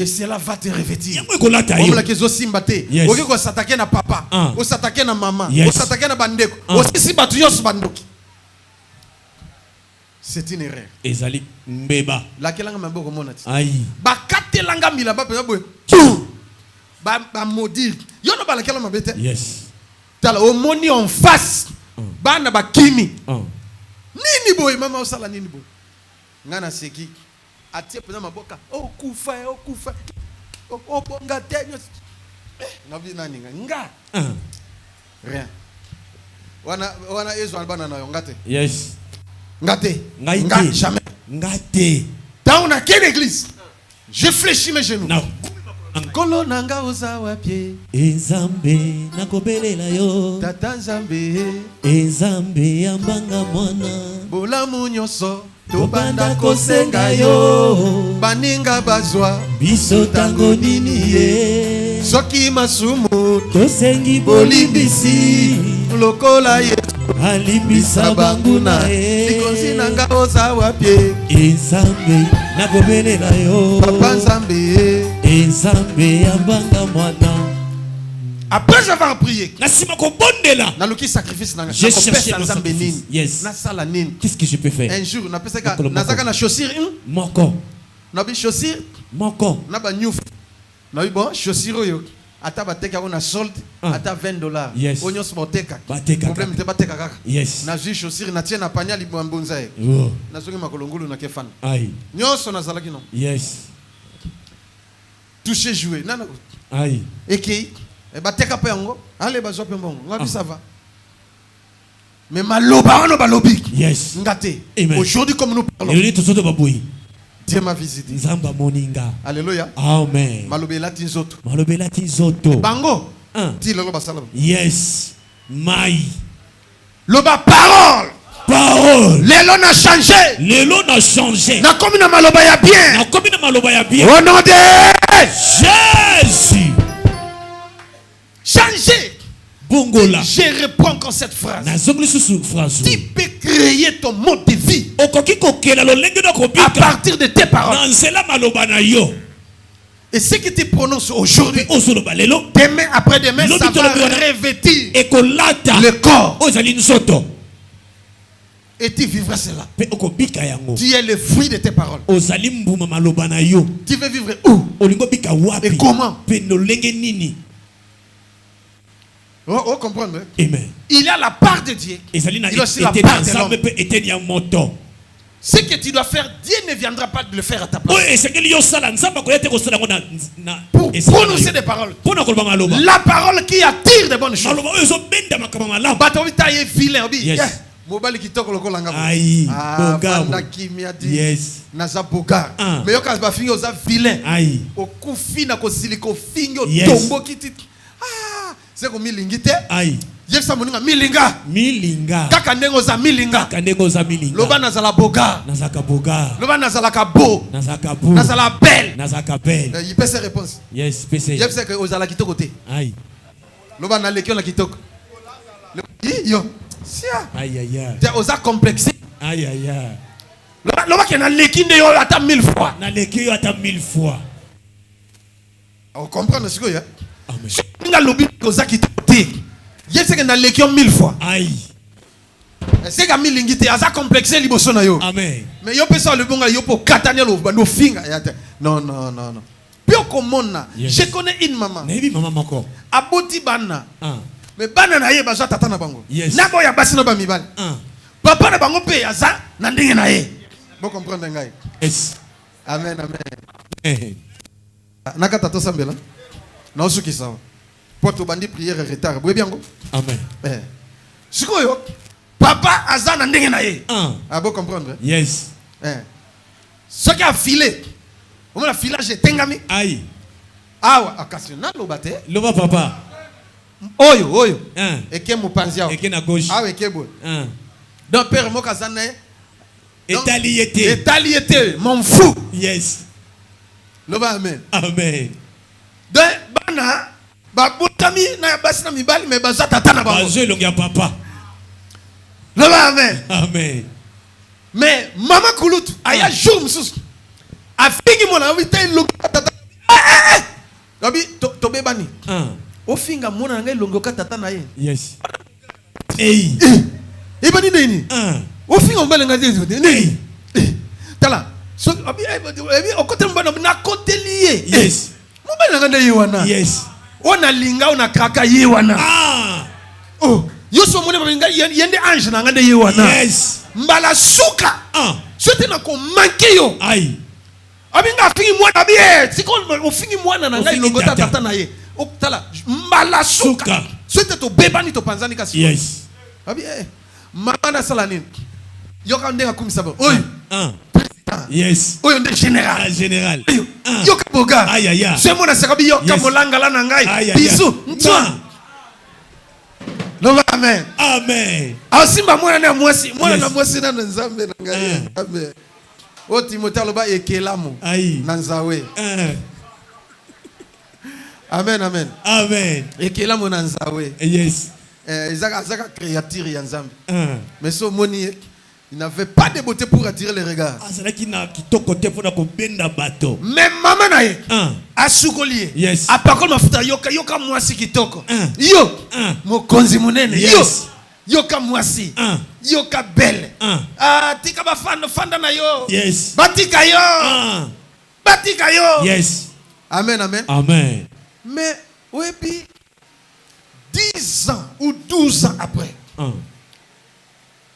Et cela va te revêtir. On la kezo simbate. Oki ko s'attaquer na papa, o s'attaquer na maman, o s'attaquer na bandeko, aussi batu yos bandoki. C'est une erreur. Ezali mbeba. Lakelanga maboko monati. Aïe. Ba katelanga mila ba pena boy. Ba maudire. Yo no balakela mabete. Yes. Tala o moni en face. Bana ba kimi. Nini boy mama osala nini boy. Ngana seki. Atie pena maboka. O kufa. O bonga tenyo. Ngabi nani nga. Rien. Wana ezo albana na ngate. Yes. Ngate. Ngaite. Jamais. Ngate. Dans na quelle église? Je fléchis mes genoux. Non. Kolo nanga oza wapi Nzambe nakobelela yo Tata Nzambe Nzambe yambanga mwana bolamu nyonso tobanda kosenga yo baninga bazwa biso tango nini ye soki masumu tosengi bolimbisi lokola ye alimbisa banguna ye likonzi nanga oza wapi Nzambe nakobelela yo Papa Nzambe Nzambe yambanga mwana. Après avoir prié, j'ai cherché le sacrifice. Yes. Qu'est-ce que je peux faire? Un jour, na chaussure moko. Na bi chaussure moko. Na ba nyouf. Na bi bon chaussure yo. Ata ba teka na solde, ata $20. Yes. Onyo spoteka. Problème te ba teka kaka. Yes. Na ju chaussure na tie na panya li mbonza e. Na zongi makolongulu na kefan. Aïe. Nyoso na zalaki non. Yes. Toucher jouer. Nana. Aïe. Et qui ba teka pe yango. Allez ba zo pe mbongo. Ngabi ça va. Mais maloba ono balobi. Yes. Ngate. Amen. Aujourd'hui comme nous parlons. Dieu m'a visité. Nzamba moninga. Alléluia. Amen. Malobela tinzoto. Malobela tinzoto. Bango. Ti lelo basalam. Yes. Mai. Loba parole. Parole. L'élo n'a changé. L'élo n'a changé. Na komi na maloba ya bien. Na komi na maloba ya bien. Au nom de Jésus. Changé. Bongola. Je reprends encore cette phrase. Tu peux créer ton mode de vie à partir de tes paroles. Et ce que tu prononces aujourd'hui, demain après demain, ça va revêtir le corps. Et tu vivras cela. Tu es le fruit de tes paroles. Tu veux vivre où? Et comment? Oh, comprendre. Amen. Il y a la part de Dieu. Il y a aussi la part de l'homme. Ce que tu dois faire, Dieu ne viendra pas de le faire à ta place. Pour prononcer des paroles. La parole qui attire des bonnes choses. Mobali kitoko lokola ngabo. Aïe. Banda kimia di. Yes. Naza boga. Mais yoka ba fingi oza vilain. Aïe. Okufi na ko siliko fingi Yes. tombo kiti. Ah, c'est ko milingite. Aïe. Yefsa moninga milinga. Milinga. Kaka ndengo za milinga. Kaka ndengo za milinga. Loba nazala boga. Nazaka boga. Loba nazala kabo. Nazaka bo. Nazala belle. Nazaka belle. Il peut se réponse. Yes, PC. Yefsa que ozala kitoko te. Aïe. Loba na lekio na kitoko. Yo. Aïe aïe aïe. Tu as complexé. Aïe aïe aïe. L'homme qui a l'équine yo attend 1000 fois. Na l'équine yo attend 1000 fois. On comprend ce que y a. Amen. Nga lobi koza ki te. Yé c'est que na l'équine 1000 fois. Aïe. C'est que milingité a complexé liboso na yo. Amen. Mais yo pesa le bonga yo pour katania lo bando finga. Non. Pio komona. Je connais une maman. Nebi maman mako. Aboti bana. Mais bana na ye baza tata na bango. Yes. Na boya basi na ba mibali. Papa na bango pe aza na ndenge na ye. Bon comprendre ngai. Yes. Amen. Nakata to sambela. Na osuki sawa. Poto bandi prière retard. Bwe biango. Amen. Sikoyo papa aza na ndenge na ye. Bon comprendre. Yes. Ce qui a filé. On a filage tengami. Aïe. Ah occasionnel lo bate. Loba papa. Oyo. Eke mupanzia. Eke na gauche. Eke bo. Donc père mokazana. Étaliété. Mon fou. Yes. Loba amen. Amen. Donc bana ba botami na basi na mibali me baza tata na bango. Bazo longia papa. Loba amen. Amen. Mais maman kulutu aya jour mususu. Afingi mona wita longia tata. Lobi to bebani. Ofinga mona ngai longoka tata na ye. Yes. Hey. Ibani nini? Ofinga mbele ngazi nini? Tala. So abi okote mbana na kote lié. Yes. Mbele ngande yiwana. Yes. Ona linga ona kraka yiwana. Oh, yoso mona mbele yende ange na ngande yiwana. Yes. Mbala suka. Sote na ko manke yo. Aïe. Abi nga fingi mwana abi siko ofingi mwana na ngai longota tata na ye. Tala mbala suka. Sote to bebani to panzani kasi. Yes. Abi mama na sala nini? Yoka ndenga kumisa ba. Oy. Yes. Oyo nde général. Général. Yoka boga. Aïe aïe aïe. C'est mon asakabi yoka molanga la na ngai. Bisou. Ntwa. Loba amen. Amen. Asimba mwana na mwasi. Mwana na mwasi na nzambe na ngai. Amen. O Timothée loba ekelamu. Aïe. Na nzawe. Amen. Ekelamu na nzawe. Yes. Zaka créature ya nzambe. Mais so moni il n'avait pas de beauté pour attirer les regards. Mais maman na ye asukolié. Yes. Apakol mafuta yoka mwasi kitoko. Yo mokonzi munene. Yoka mwasi. Yoka belle. Tika ba fanda na yo. Yes. Batika yo. Yes. Amen. Mais oui, puis 10 ans ou 12 ans après, je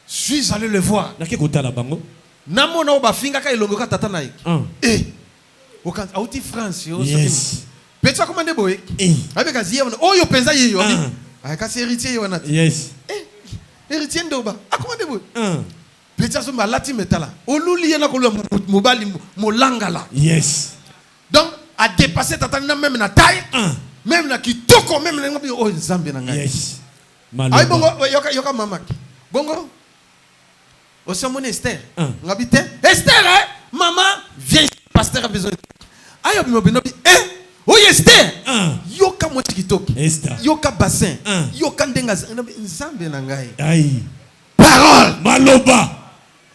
suis allé le voir. Namona oba finga ka ilongo ka tata na ye. Okan auti France yo. Yes. Petsa commande boy. Avec aziye on yo penza ye yo. Ay ka héritier yo na. Yes. Héritier ndoba. A commande boy. Petsa so malati metala. Oluli ye na ko mobali molangala. Yes. Donc a dépassé tata na même na taille. Même na kitoko même na ngabi o nzambe na ngai. Yes. Ay bongo yoka mama. Bongo. Aussi mon Esther. Ngabite. Esther maman viens pasteur a besoin. Ayo binobi oh Esther. Yoka mo tiktok. Esther. Yoka bassin. Yoka ndenga nzambe na ngai. Aïe. Parole. Maloba.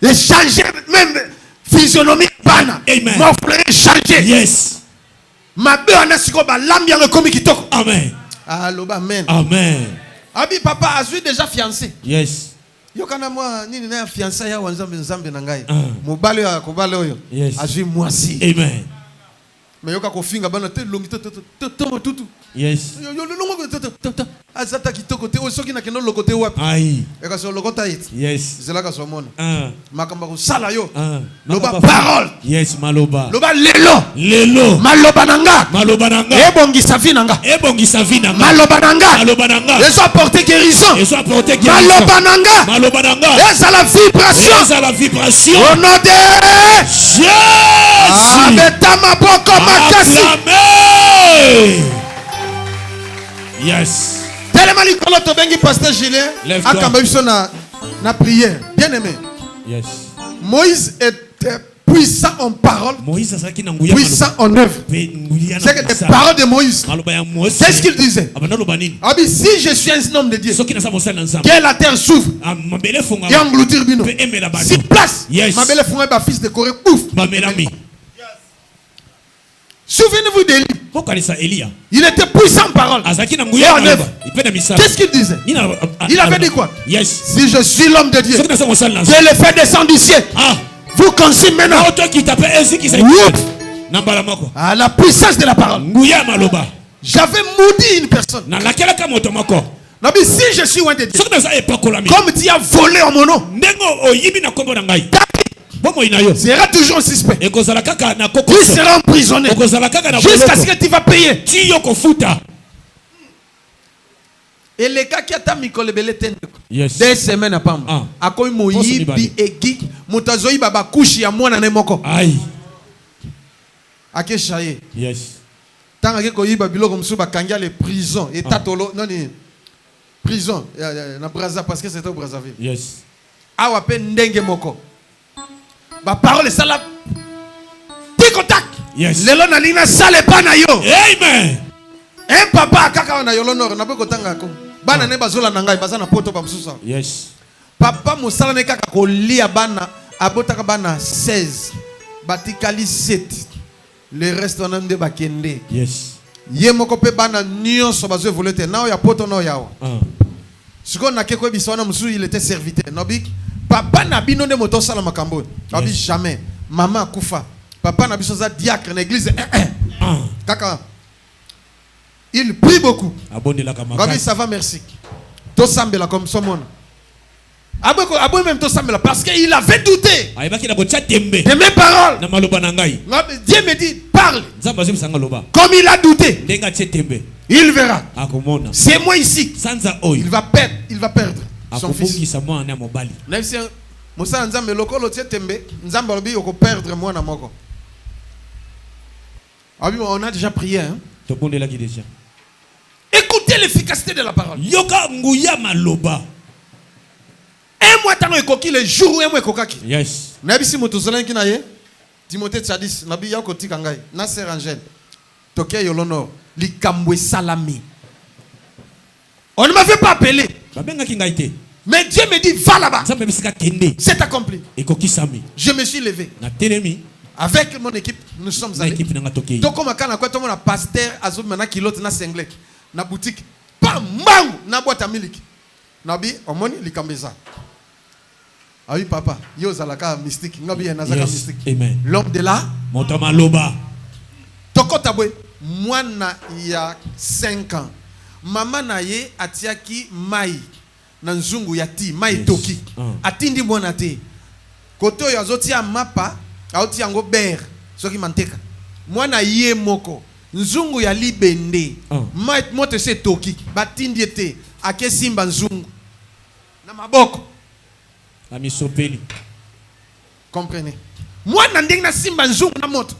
Et changer même physionomie bana. Amen. Mon frère changer. Yes. Ma belle na siko ba lambi en komi kitoko. Amen. Allo amen. Amen. Abi papa a vu déjà fiancé. Yes. Yokana moi nini na fiancé ya nzambe na ngai. Mobali ya kobale oyo. Yes. Azui mwasi. Amen. Mais yoka ko finga bana te longi to tutu. Yes. Yo longo to. azata kitoko te osoki na keno lokote wapi Aïe. e ka so lokota it Yes. zela ka so mona Ah. makamba ko sala yo Loba parole yes maloba. loba lelo Lelo. maloba nanga Maloba nanga. ebongisa vi nanga Ebongisa vi nanga. maloba nanga Maloba nanga. ils ont apporté guérison Ils ont apporté guérison. maloba nanga Maloba nanga. et à la vibration Yes à la vibration. au nom de Jésus. avec ta maboko makasi Acclamez. Yes. tellement likolo to bengi pasteur Julien Lève-toi. akamba biso na prière bien aimé Yes. Moïse était puissant en parole Moïse azaki na nguya puissant en œuvre c'est que les paroles de Moïse c'est ce qu'il disait Abi, si je suis un homme de Dieu que la terre s'ouvre et engloutir bino si place ma belle fond est fils de Corée ouf souvenez-vous d'Élie. Il était puissant en parole et en œuvre. Qu'est-ce qu'il disait? Il avait dit quoi? Si je suis l'homme de Dieu, je le fais descendre du ciel. Vous consigne maintenant. À la puissance de la parole. J'avais maudit une personne. Si je suis loin de Dieu, comme tu as volé en mon nom, sera toujours un suspect. Tu seras emprisonné jusqu'à ce que tu vas payer. Et les gars qui attendent Mikole Beleten, des semaines après, à quoi moyibi egi, mutazoi baba kushi ya mwana nemoko. Aïe. Ake chaye. Yes. Tant que koyiba biloko msuba kangia les prisons et tatolo non ni prison na Brazza parce que c'était au Brazzaville. Yes. Awa pe ndenge moko. Ba parole sala tikotak. Yes. Lelo na lina sale pa na yo. Amen. Un papa kaka na yolo nord na beko tanga ko. Bana ne bazola na ngai baza na poto ba msusa. Yes. Papa musala ne kaka ko lia bana abotaka bana 16 batikali 7 le reste on aime de bakende. Yes. Ye moko pe bana nyonso bazo evoluer na ya poto no yawa. Siko na keko bisona musu il était serviteur. Nobik papa na bino de moto sala makambo. Abi jamais. Maman akufa. Papa na biso za diacre na église. Kaka. Il prie beaucoup. Gabi, ça va, merci. To sambela comme son monde. Abou même to sambela parce qu'il avait douté de mes paroles. Dieu me dit, parle. Comme il a douté, il verra. C'est moi ici. Il va perdre son fils. Moussa Nzambe lokolo tembe, Nzambe lobi yoko perdre moi na moko. On a déjà prié, hein? Écoutez l'efficacité de la parole. Yoka nguya maloba. Un mois tano ekoki le jour où un mois ekokaki. Yes. Nabi si moto zolanki na ye. Timothée Tchadis nabi ya ko tika ngai. Na sœur Angèle. Toke yolono likambwe salami. On ne m'avait pas appelé. Babenga kingaite. Mais Dieu me dit va là-bas. C'est accompli. Je me suis levé. Avec mon équipe, nous sommes allés. Donc comme quand on a pasteur azou maintenant kilote na singlet na boutique. Bam bam na boîte à milk. Nabi omoni likambeza. Ah oui papa, yo zalaka mystique, ngabi nazaka mystique. Amen. L'homme de là, Montama loba. Toko tabwe mwana ya 5 ans. Mama na ye atiaki mai na nzungu ya ti mai toki. Atindi mwana te. Koto yo azoti ya mapa auti yango ber soki manteka mwana ye moko nzungu ya libende moto se toki batindi ete ake simba nzungu na maboko na misopeli. Comprenez? Mwana ndenge na simba nzungu na moto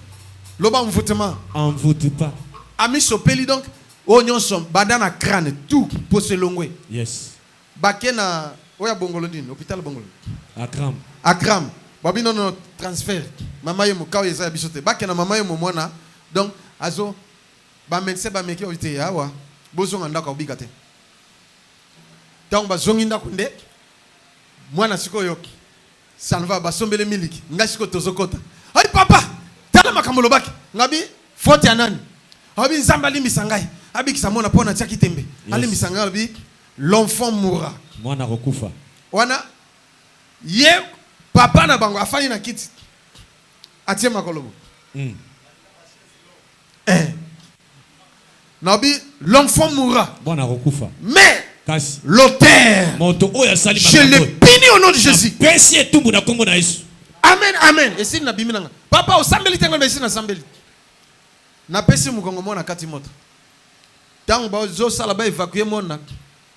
loba envoûtement envoûte pas ami sopeli donc onyon som badana crâne tout pour se longwe. Yes. Bake na oya bongolo ndini hôpital bongolo Akram babi non transfert mama yo mukao yeza bisote bake na mama yo mwana donc azo ba mense ba meki ovite awa bozonga ndaka obikate donc bazongi ndako nde mwana siko yo sanva basombele miliki ngasiko tozokota ay papa tala makamolo baki ngabi faute ya nani abi nzamba limbisa ngai abi kisamona pona tia kitembe ali misanga abi l'enfant mourra mwana rokufa wana ye papa na bango afani na kiti atie makolobo l'enfant mourra. Mais l'auteur, je le bénis au nom de Jésus. Amen, amen. Et si na biminanga. Papa o sambeli tengo na na sambeli. Na pesi mukongo mona kati moto. Tango ba zo sala ba évacuer mona.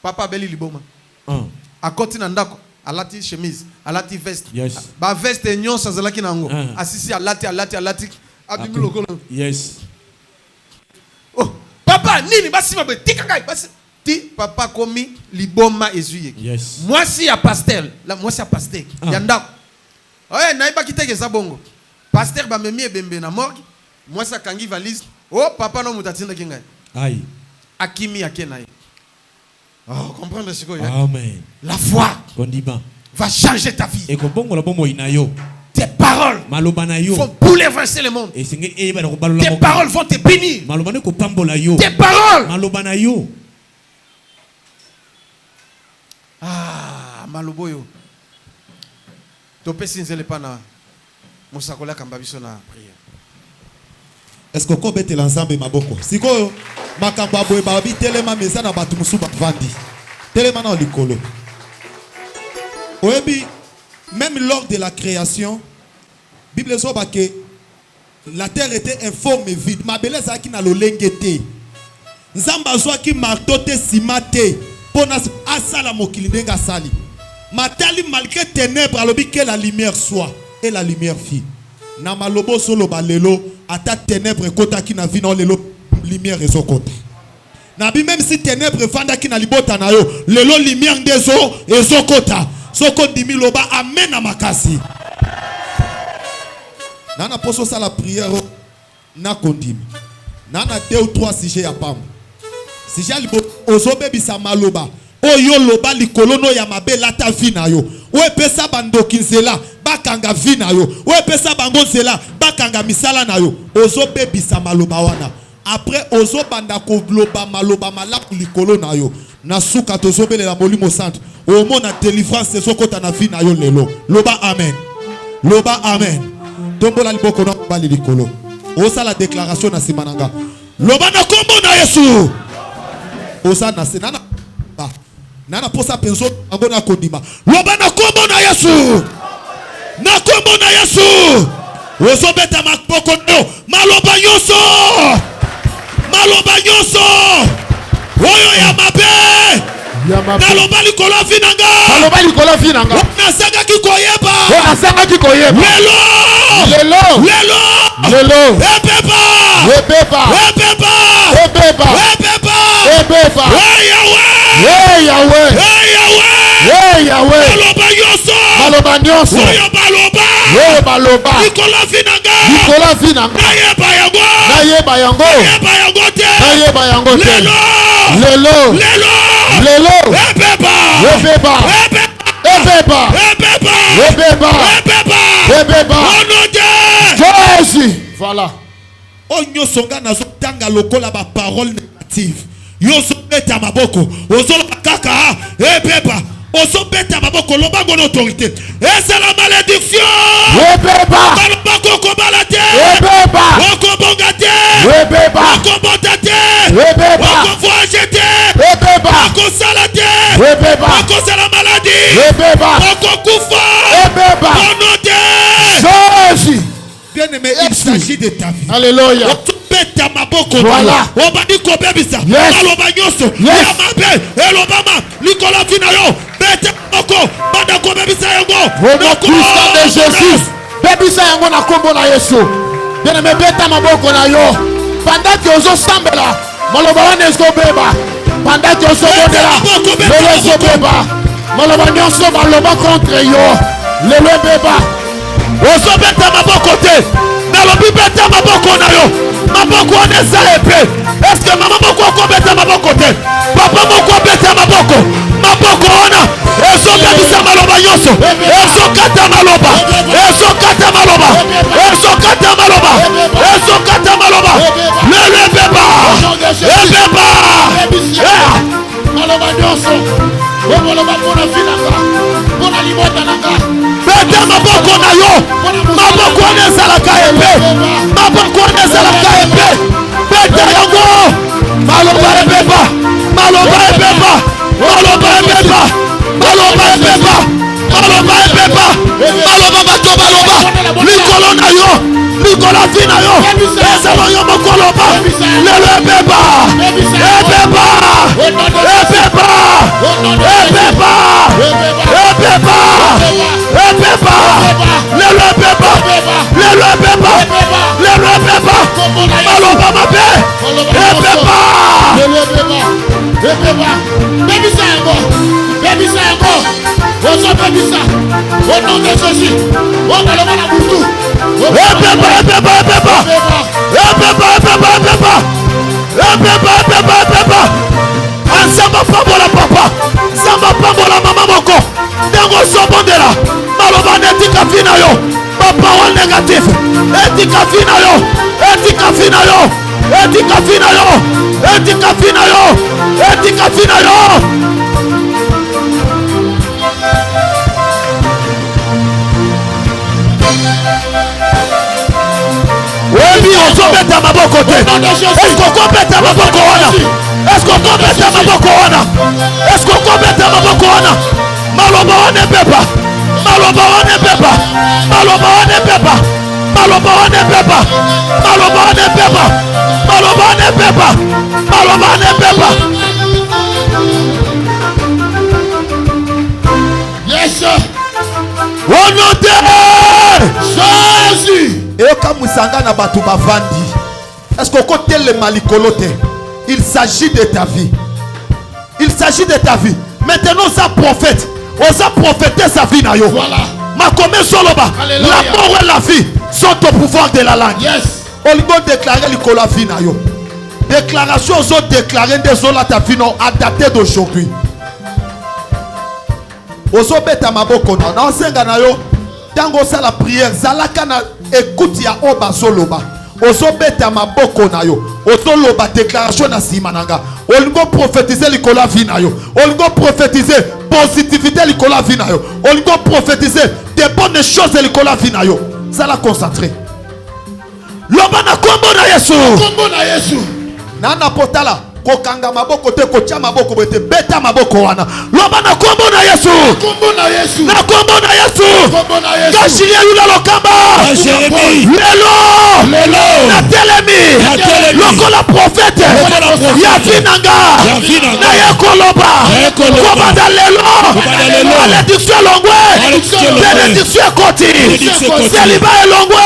Papa beli liboma. A koti na ndako, alati chemise, alati veste. Yes. Ba veste nyonso zalaki nango. Asisi alati abimi lokolo. Yes. Oh, papa nini basi mabe tikangai basi. Ti papa komi liboma ezuye. Yes. Moi si ya pastel, la moi si ya pastel. Ya ndako. Ouais, naïba qui t'a ça bongo. Pasteur ba memi ebembe na morgue. Moi ça kangi valise. Oh papa no mutatinda kinga. Aïe. Akimi akenaï. Oh, comprendre ce que Amen. La foi va changer ta vie. Et tes paroles vont bouleverser le monde. Tes paroles vont te bénir. Tes paroles. Ah, maloboyo. Est-ce que vous avez l'ensemble maboko? Si vous avez babi telema mesa na batu musuba vandi. Telema na likolo. Oebi même lors de la création, Bible so ba que la terre était informe et vide. Mabele za ki na lolengete. Nzamba zo ki marteau te simate pona asala mokili ndenga sali. Matali malgré ténèbres alobi que la lumière soit et la lumière fit. Na malobo solo balelo ata ténèbres kota ki na vino lelo lumière ezokota. Na bi même si ténèbres vanda ki na libota na yo lelo lumière ndezo ezokota. Soko dimi loba amen na makasi. Nana poso sa la prière na kondimi. Nana 2 ou 3 sujets ya pam. Sujet libo ozobe bisa maloba. Oyo loba likolono ya mabe lata vina yo. Oe pesa bandoki nzela bakanga vina yo. Oe pesa bango nzela bakanga misala na yo. Ozo bebisa maloba wana. Après ozo banda ko loba maloba malaku likolo na yo. Na suka tozo bele la molimo centre. O mona délivrance sokota na vina yo lelo. Loba amen. Loba amen. Tombola liboko na bali likolo. Osa la déclaration na simananga. Loba na kombo na Yesu. Osa na senana. Nana posa penso angona kondima. Loba na kombo na Yesu. Na kombo na Yesu. Ozo beta makpoko no. Maloba nyoso. Maloba nyoso. Oyo ya mabe. Naloba likolo finanga. Naloba likolo finanga. Nasanga kikoyeba. Nasanga kikoyeba. Lelo. Lelo. Lelo. Lelo. Ebeba. Ebeba. Ebeba. Ebeba. Ebeba. Ebeba. Hey Yahweh. Hey Yahweh. Hey Yahweh. Hey Yahweh. Maloba nyoso. Maloba nyoso. Oyo baloba. Oyo baloba. Likolo finanga. Likolo finanga. Nayeba yango. Nayeba yango. Nayeba yango te. Nayeba yango te. Lelo. Lelo. Lelo. Lelo. Ebeba. Ebeba. Ebeba. Ebeba. Ebeba. Ebeba. Ebeba. Ebeba. Onoje. Jésus. Voilà. Onyo songa nazo tanga lokola ba parole négative. Yoso beta maboko. Ozo kaka. Ebeba. Ozo beta maboko lobango l'autorité. Et c'est la malédiction. Ebeba. Balobako kobalate. Ebeba. Okobongate. Ebeba. Okobotate. Ebeba. Okovoajete. Ebeba. Okosalate. Ebeba. Okosala maladie. Ebeba. Okokufa. Ebeba. Onote. Jésus. Bien-aimé, il s'agit de ta vie. Alléluia. Beta maboko. Voilà. Obadi ko bebisa. Yes. Aloba nyoso. Ya mabe. Elobama. Nikola fina yo. Beta maboko. Bada ko bebisa yango. Au nom puissant de Jésus. Bebisa yango na kombo na Yesu. Bien-aimé, beta maboko na yo. Pendant que ozo sambela. Maloba wana esko beba. Pendant que ozo bondela. Lelo esko beba. Maloba nyoso maloba contre yo. Lelo beba. Ozo beta maboko te. Nalobi beta maboko na yo. Maboko wana eza epe. Est-ce que mama moko ko beta maboko te? Papa moko beta maboko. Maboko wana ezo bebisa maloba nyoso. Ezo kata maloba. Ezo kata maloba. Ezo kata maloba. Ezo kata maloba. Lele beba. Ebeba. Maloba nyoso. Maloba pona finanga. Pona libota nanga. Beta maboko na yo. Maboko wana ezalaka epe. Maboko wana ezalaka epe. Beta yango. vie na yo. Ezalo yo mokoloba. Lelo ebeba. Ebeba. Ebeba. Ebeba. Ebeba. Ebeba. Lelo ebeba. Lelo ebeba. Lelo ebeba. Maloba mabe. Ebeba. Bébisa encore. Ozo bébisa. Au nom de Jésus. On va le voir à Boutou. Ebeba. Ansamba pambola papa. Samba pambola mama moko. Dengo sobondela. Maloba netika fina yo. Papa wa négatif. Etika fina yo. Etika fina yo. Etika fina yo. Etika fina yo. Etika fina yo. Oui, on peut mettre ma bonne côté. Est-ce qu'on peut mettre ma bonne corona? Est-ce qu'on peut mettre ma bonne corona? Est-ce qu'on peut mettre ma bonne corona? Maloba on ne peut pas. Maloba on ne peut pas. Maloba on ne peut pas. Maloba on ne peut pas. Maloba on ne peut pas. Maloba on ne peut pas. Maloba on ne peut pas. Yes. Au nom de Jésus. Et quand Moussanga na batu bavandi, est-ce qu'on compte le malikolote? Il s'agit de ta vie. Il s'agit de ta vie. Maintenant, ça prophète. On a prophété sa vie na yo. Voilà. Ma comme soloba. La mort et la vie sont au pouvoir de la langue. Yes. On doit déclarer l'école la vie na yo. Déclaration aux autres déclarées des zones ta vie non à dater d'aujourd'hui. Ozo beta maboko na ensenga na yo. Tango sa la prière zalaka na écoute ya oba soloba. Ozo beta maboko na yo. Ozo loba déclaration na simananga. Olingo prophétiser likola vie na yo. Olingo prophétiser positivité likola vie na yo. Olingo prophétiser des bonnes choses likola vie na yo. Ça la concentrer. Loba na kombo na Yesu. Kombo na Yesu. Nana potala. Kokanga maboko te kocha maboko bete beta maboko wana. Loba na kombo na Yesu. Kombo na Yesu. Na kombo na Yesu. Kombo na Yesu. Kashiria yula lokamba. Jérémie. Lelo. Na telemi. Lokola prophète. Ya finanga. Na yekoloba. Kobanda lelo. Malédiction longwe. Bénédiction koti. Célibat longwe.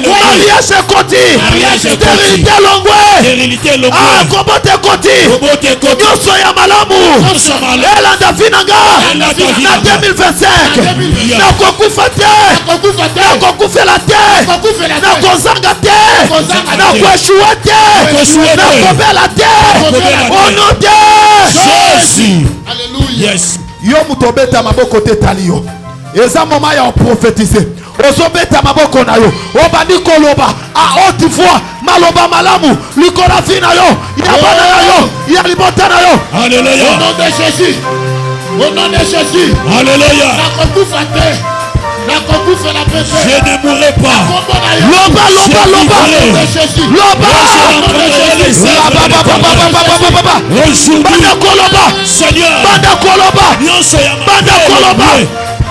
Mariage koti. Stérilité longwe. Ah, kobote koti. Nyoso ya malamu. Elanda finanga. Na 2025. Na kokufa te. Na kokufela te. Na kozanga te. Na koeshua te. Na kobela te. Au nom de Jésus. Alléluia. Yes. yo mutobeta maboko te tali yo. Eza moment ya prophétiser. Ozobeta maboko na yo. Obandi koloba à haute voix. Maloba malamu. Likola fina yo. Yabana yo. Yalibota na yo. Alléluia. Au nom de Jésus. Au nom de Jésus. Alléluia. La kokufa te. La kokufa la péché. Je ne mourrai pas. Loba. Au nom de Jésus. Loba. Aujourd'hui, Banda koloba. Seigneur, Banda koloba. nyonso ya Banda koloba.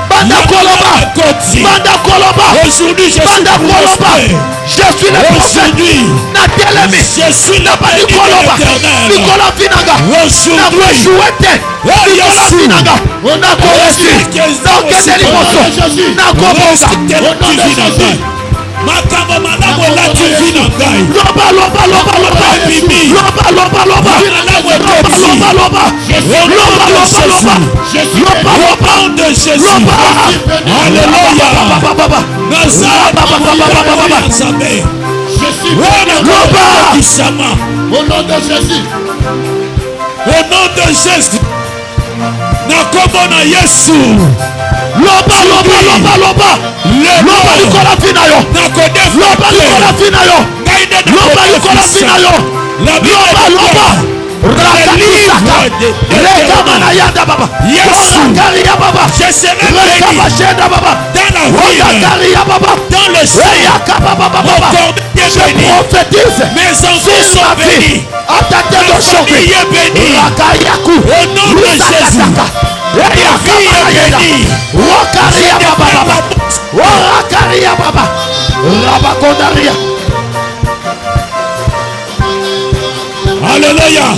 Banda koloba. Banda koloba. Aujourd'hui, je suis Banda koloba. Je suis le prophète. Aujourd'hui, Na telemi. je suis le Bandi béni de koloba. l'Éternel. Nikola finanga. Na Aujourd'hui, kweshuete. Nikola finanga. Na koresi. Na okende liboso. Na kobonga. makambo malamu elati vi na ngai. Loba. Bibi. Loba. Malamu ekoti. Loba. Au nom de Jésus. Alléluia. Nazareth. Nzambe. Kisama. Au nom de Jésus. Au nom de Jésus. Na kombo na Yesu. Loba. Loba likola fina yo. Loba likola fina yo. Loba likola fina yo. Loba. Rakalisaka. Rekama na yanda baba. Yesu. Rakari ya baba. Je serai Rekama béni shenda baba. dans la ville, Rakari ya baba. dans le ciel. Eyaka baba Mon baba. corps est Je béni. prophétise. Mes enfants Sur sont ma vie. bénis. À ta tête Ma d'aujourd'hui. famille est bénie. Rakayaku. Au nom de Jésus. Ma vie est bénie. Wakaria baba baba. Wakaria baba. Rabakondaria. Alléluia.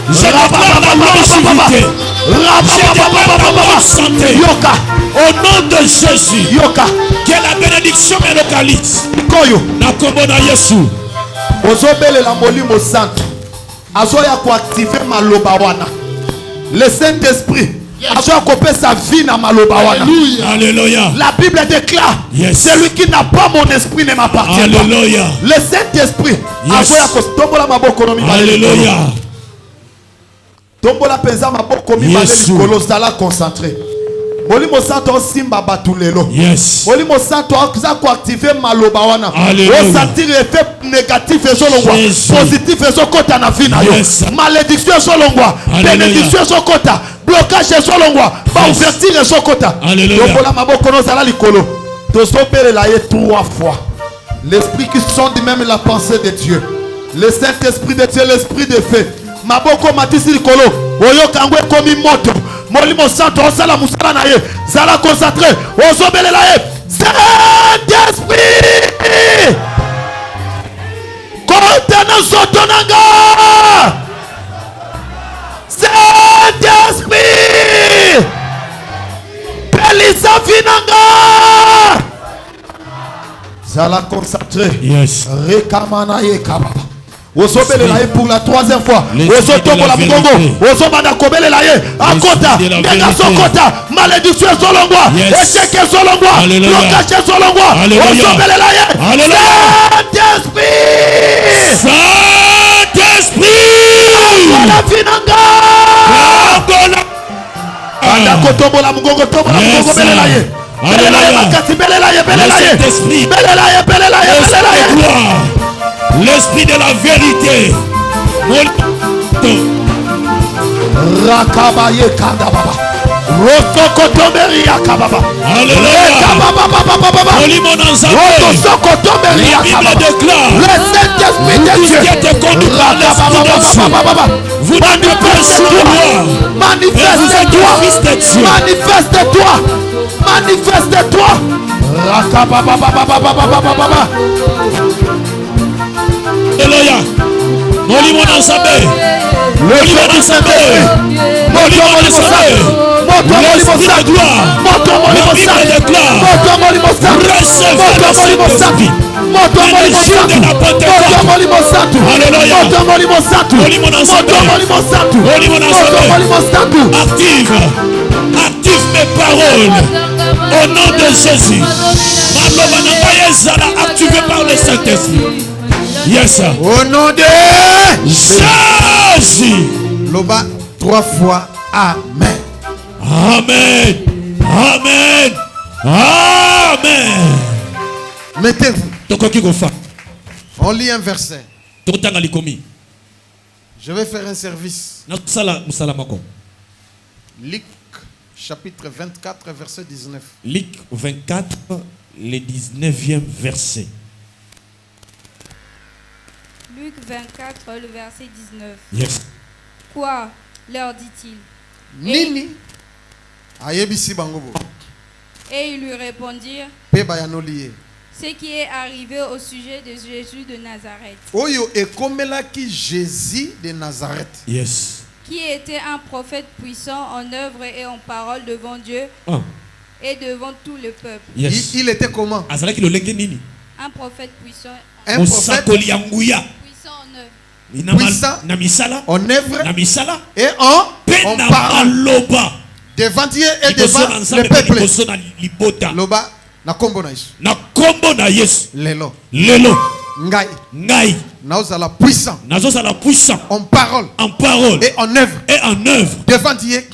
Je déclare la longévité. Je déclare la bonne santé. Au nom de Jésus. Que la bénédiction me localise. Nakombo na Yesu. Ozobelela molimo santo. Azoya ko activer maloba wana. Le Saint-Esprit azoya kopesa sa vie na maloba wana. Alléluia. La Bible déclare, celui qui n'a pas mon esprit ne m'appartient pas. Alléluia. Le Saint-Esprit azoya ko tombola maboko no mibale. Alléluia. Tombola penza maboko mibale likolo zala concentré. Molimo santo simba batulelo. Yes. Molimo santo za ko activer maloba wana. O sentir effet négatif et solongwa. Positif et sokota na vie na yo. Malédiction solongwa. Bénédiction sokota. Blocage et solongwa. Ba ouverture et sokota. Alléluia. Tombola maboko no zala likolo. To sopere la ye 3 fois. L'esprit qui sonde même la pensée de Dieu. Le Saint-Esprit de Dieu, l'esprit de feu. Maboko matisi likolo. Oyo kangwe komi moto. Molimo santo osala musala na ye. Zala concentré. Ozobele la ye. Saint-Esprit. Kontena sotonanga. Saint-Esprit. Pelisa finanga. Zala concentré. Yes. Rekamana ye kababa. Osobele la ye pour la 3e fois. Osotobo la mugongo. Osobanda kobele la ye. Akota. Nega sokota. Malédiction solongwa. Échec solongwa. Blocage solongwa. Osobele la ye. Saint-Esprit. Saint-Esprit. Voilà finanga. Anda kotobo la mugongo. Tobo la mugongo bele la ye. Bele la ye makasi. Bele la ye. Bele la ye. Bele la ye. Bele la ye. Bele la ye. L'esprit de la vérité. Rakabaye kadababa. Rosokotomeri yakababa. Alléluia. La Bible déclare. Le Saint-Esprit de Dieu. Vous n'êtes pas sous la loi. Manifeste-toi. Manifeste-toi. Manifeste-toi. Rakababa. Alléluia. Molimo Nansabé. Molimo Nansabé. Molimo Nansabé. L'esprit de gloire. La Bible déclare. Recevez le Saint-Esprit. Le jour de la Pentecôte. Alléluia. Molimo Nansabé. Molimo Nansabé. Active mes paroles. Au nom de Jésus. Maloba Nanga Ezala activé par le Saint-Esprit. Yes, sir. Au nom de Jésus. Loba 3 fois. Amen. Amen. Amen. Amen. Mettez-vous. On lit un verset. Je vais faire un service. Luc chapitre 24 verset 19. Luc 24 le 19e verset. Luc 24, le verset 19. Yes. Quoi leur dit-il? Nini. Et ils lui répondirent ce qui est arrivé au sujet de Jésus de Nazareth. Oyo ekomelaki Jésus de Nazareth. Yes. Qui était un prophète puissant en œuvre et en parole devant Dieu et devant tout le peuple. Yes. Il était comment? Un prophète puissant. Un prophète puissant en œuvre et en parole devant Dieu et devant le peuple. Loba na kombo na Yesu. Lelo. Ngai. Nazala puissant. En parole. Et en œuvre. Devant Dieu.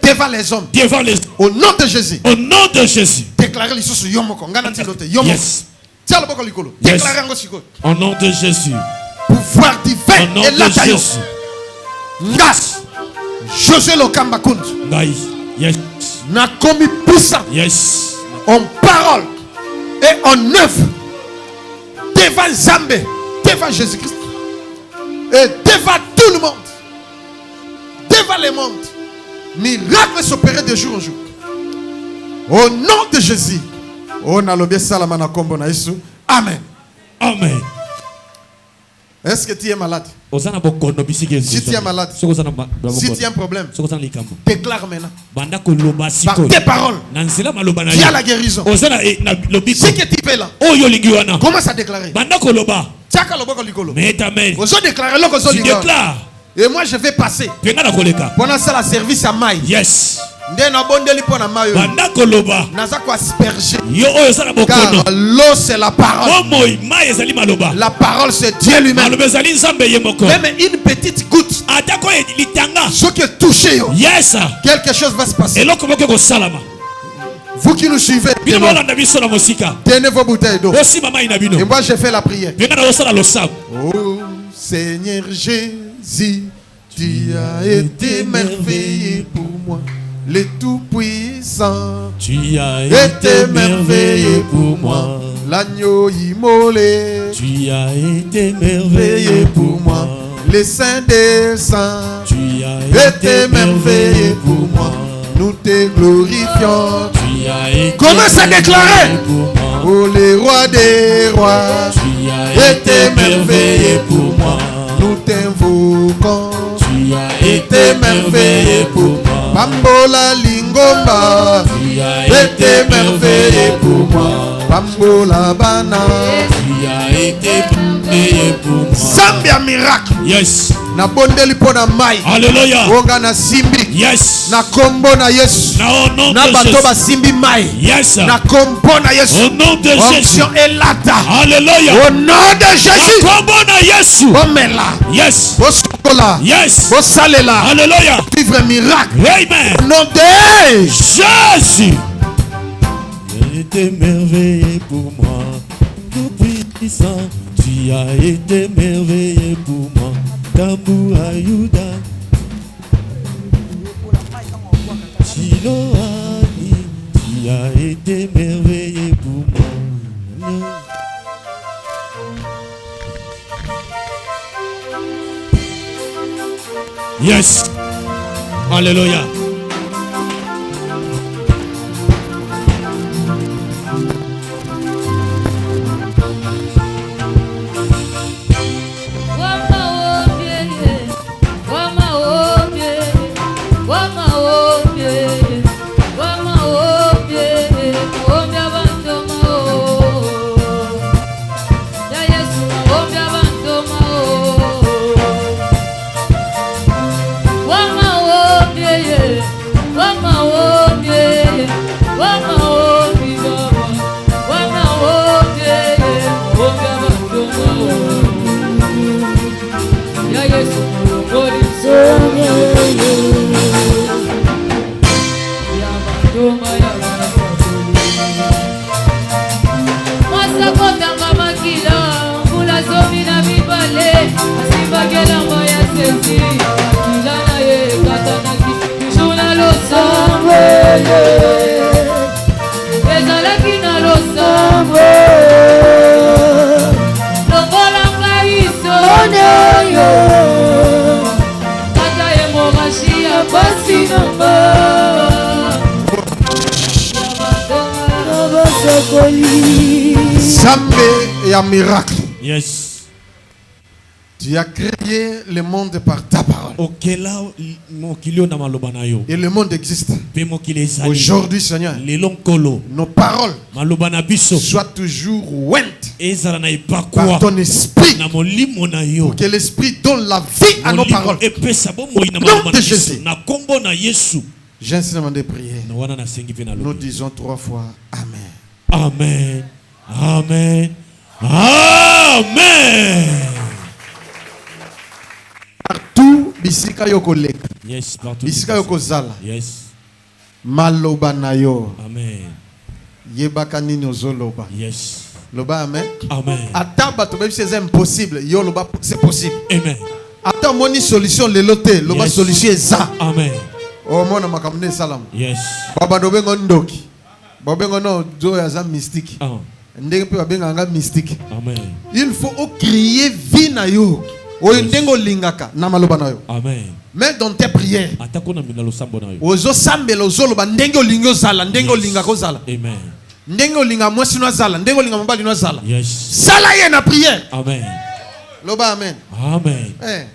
Devant les hommes. Au nom de Jésus. Déclarez les choses yomoko. Yes. Au nom de Jésus. Pouvoir divin et l'atayo. Ngas. José Lokamba Kunt. Yes. Nakomi puissant. Yes. En parole et en œuvre. Devant Zambé. Devant Jésus-Christ. Et devant tout le monde. Devant le monde. Miracle s'opérer de jour en jour. Au nom de Jésus. On a l'obé salamana kombo na Yesu. Amen. Amen. Est-ce que tu es malade? Si tu es malade, si tu as un problème, déclare maintenant par tes paroles qu'il y a la guérison. Ce que tu fais là, commence à déclarer. Tu déclares. Et moi je vais passer pendant ça la service à Maï. Yes. Car l'eau c'est la parole. La parole c'est Dieu lui-même. Même une petite goutte, ce qui est touché, quelque chose va se passer. Vous qui nous suivez, tenez vos bouteilles d'eau. Et moi je fais la prière. Oh Seigneur Jésus, tu as été merveilleux pour moi. Le Tout-Puissant, tu as été merveilleux pour moi. L'agneau immolé, tu as été merveilleux pour moi. Les saints des saints, tu as été merveilleux pour moi. Nous te glorifions. Tu as été commence à déclarer. Oh les rois des rois, tu as été merveilleux pour moi. Nous t'invoquons. Tu as été merveilleux pour moi. Pambola Lingomba, tu as été merveilleux pour moi. Pambola Bana, tu as été merveilleux pour moi. Zambia miracle. Yes. Na bondeli pona mai. Alléluia. Onga na simbi. Yes. Na kombo na Yesu. Na bato ba simbi mai. Yes. Na kombo na Yesu. Au nom de Jésus. Onction elata. Alléluia. Au nom de Jésus. Kombo na Yesu. Omela. Yes. Oskola. Yes. Osalela. Alléluia. Vivre un miracle. Amen. Au nom de Jésus. Tu as été merveilleux pour moi. Tout-Puissant. Tu as été merveilleux pour moi. Tambu Ayuda Chiloani, tu as été merveilleux pour moi. Yes. Alléluia. Zambé et un miracle. Yes. Tu as créé le monde par ta parole. Et le monde existe. Aujourd'hui, Seigneur, nos paroles soient toujours ouintes par ton esprit. Pour que l'esprit donne la vie à nos paroles. Nom de Jésus. J'ai ainsi demandé de prier. Nous disons 3 fois Amen. Amen. Amen. Amen. Partout, bisika yoko leka. Yes, partout. Bisika yoko zala. Yes. Maloba na yo. Amen. Yebaka nini ozoloba. Yes. Loba amen. Amen. Ataba to même si c'est impossible, yo loba c'est possible. Amen. Attends moni solution le loté, loba Yes. solution eza. Amen. Oh mona makamne salam. Yes. Baba dobengo ndoki. Babengo no zo ya za mystique. Ndenge pe babenga nga mystique. Amen. Il faut crier vie na yo. Oyo ndengo lingaka na maloba na yo. Amen. Mais dans tes prières. Atakona mina lo sambo na yo. Ozo sambela ozoloba ndenge olingo zala, ndenge olinga ko zala. Amen. Ndenge olinga mwasi no zala, ndenge olinga mobali no zala. Yes. Sala ye na prière. Amen. Loba amen. Amen.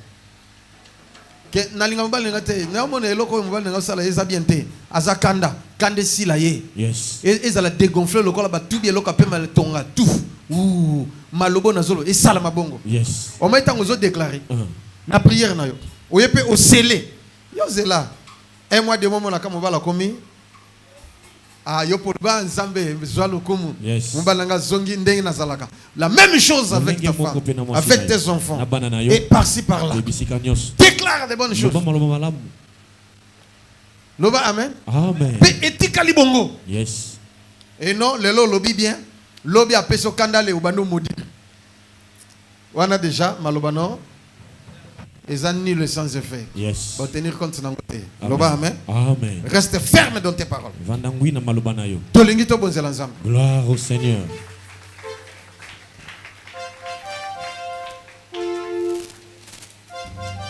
Que nalinga mbali ngate na mona eloko mbali ngosala eza bien te azakanda kande sila ye yes ezala dégonfler lokola ba tubi eloko apema tonga tout malobo na zolo esala mabongo yes o maita ngozo déclarer na prière na yo oyepe o sceller yo zela un mois de moment na kama bala komi yo pour ba nzambe zwalo kumu mbalanga zongi ndenge na zalaka la même chose avec ta femme avec tes enfants et par-ci par-là déclare des bonnes choses loba amen amen pe etikali bongo yes et non lelo lobi bien lobi apeso kandale ubando modi wana déjà malobano ils ont nul sans effet. Yes. Pour tenir compte de notre côté. Amen. Amen. Reste ferme dans tes paroles. Vandangui na malobana yo. Tolingito bonzela nzambe. Gloire au Seigneur.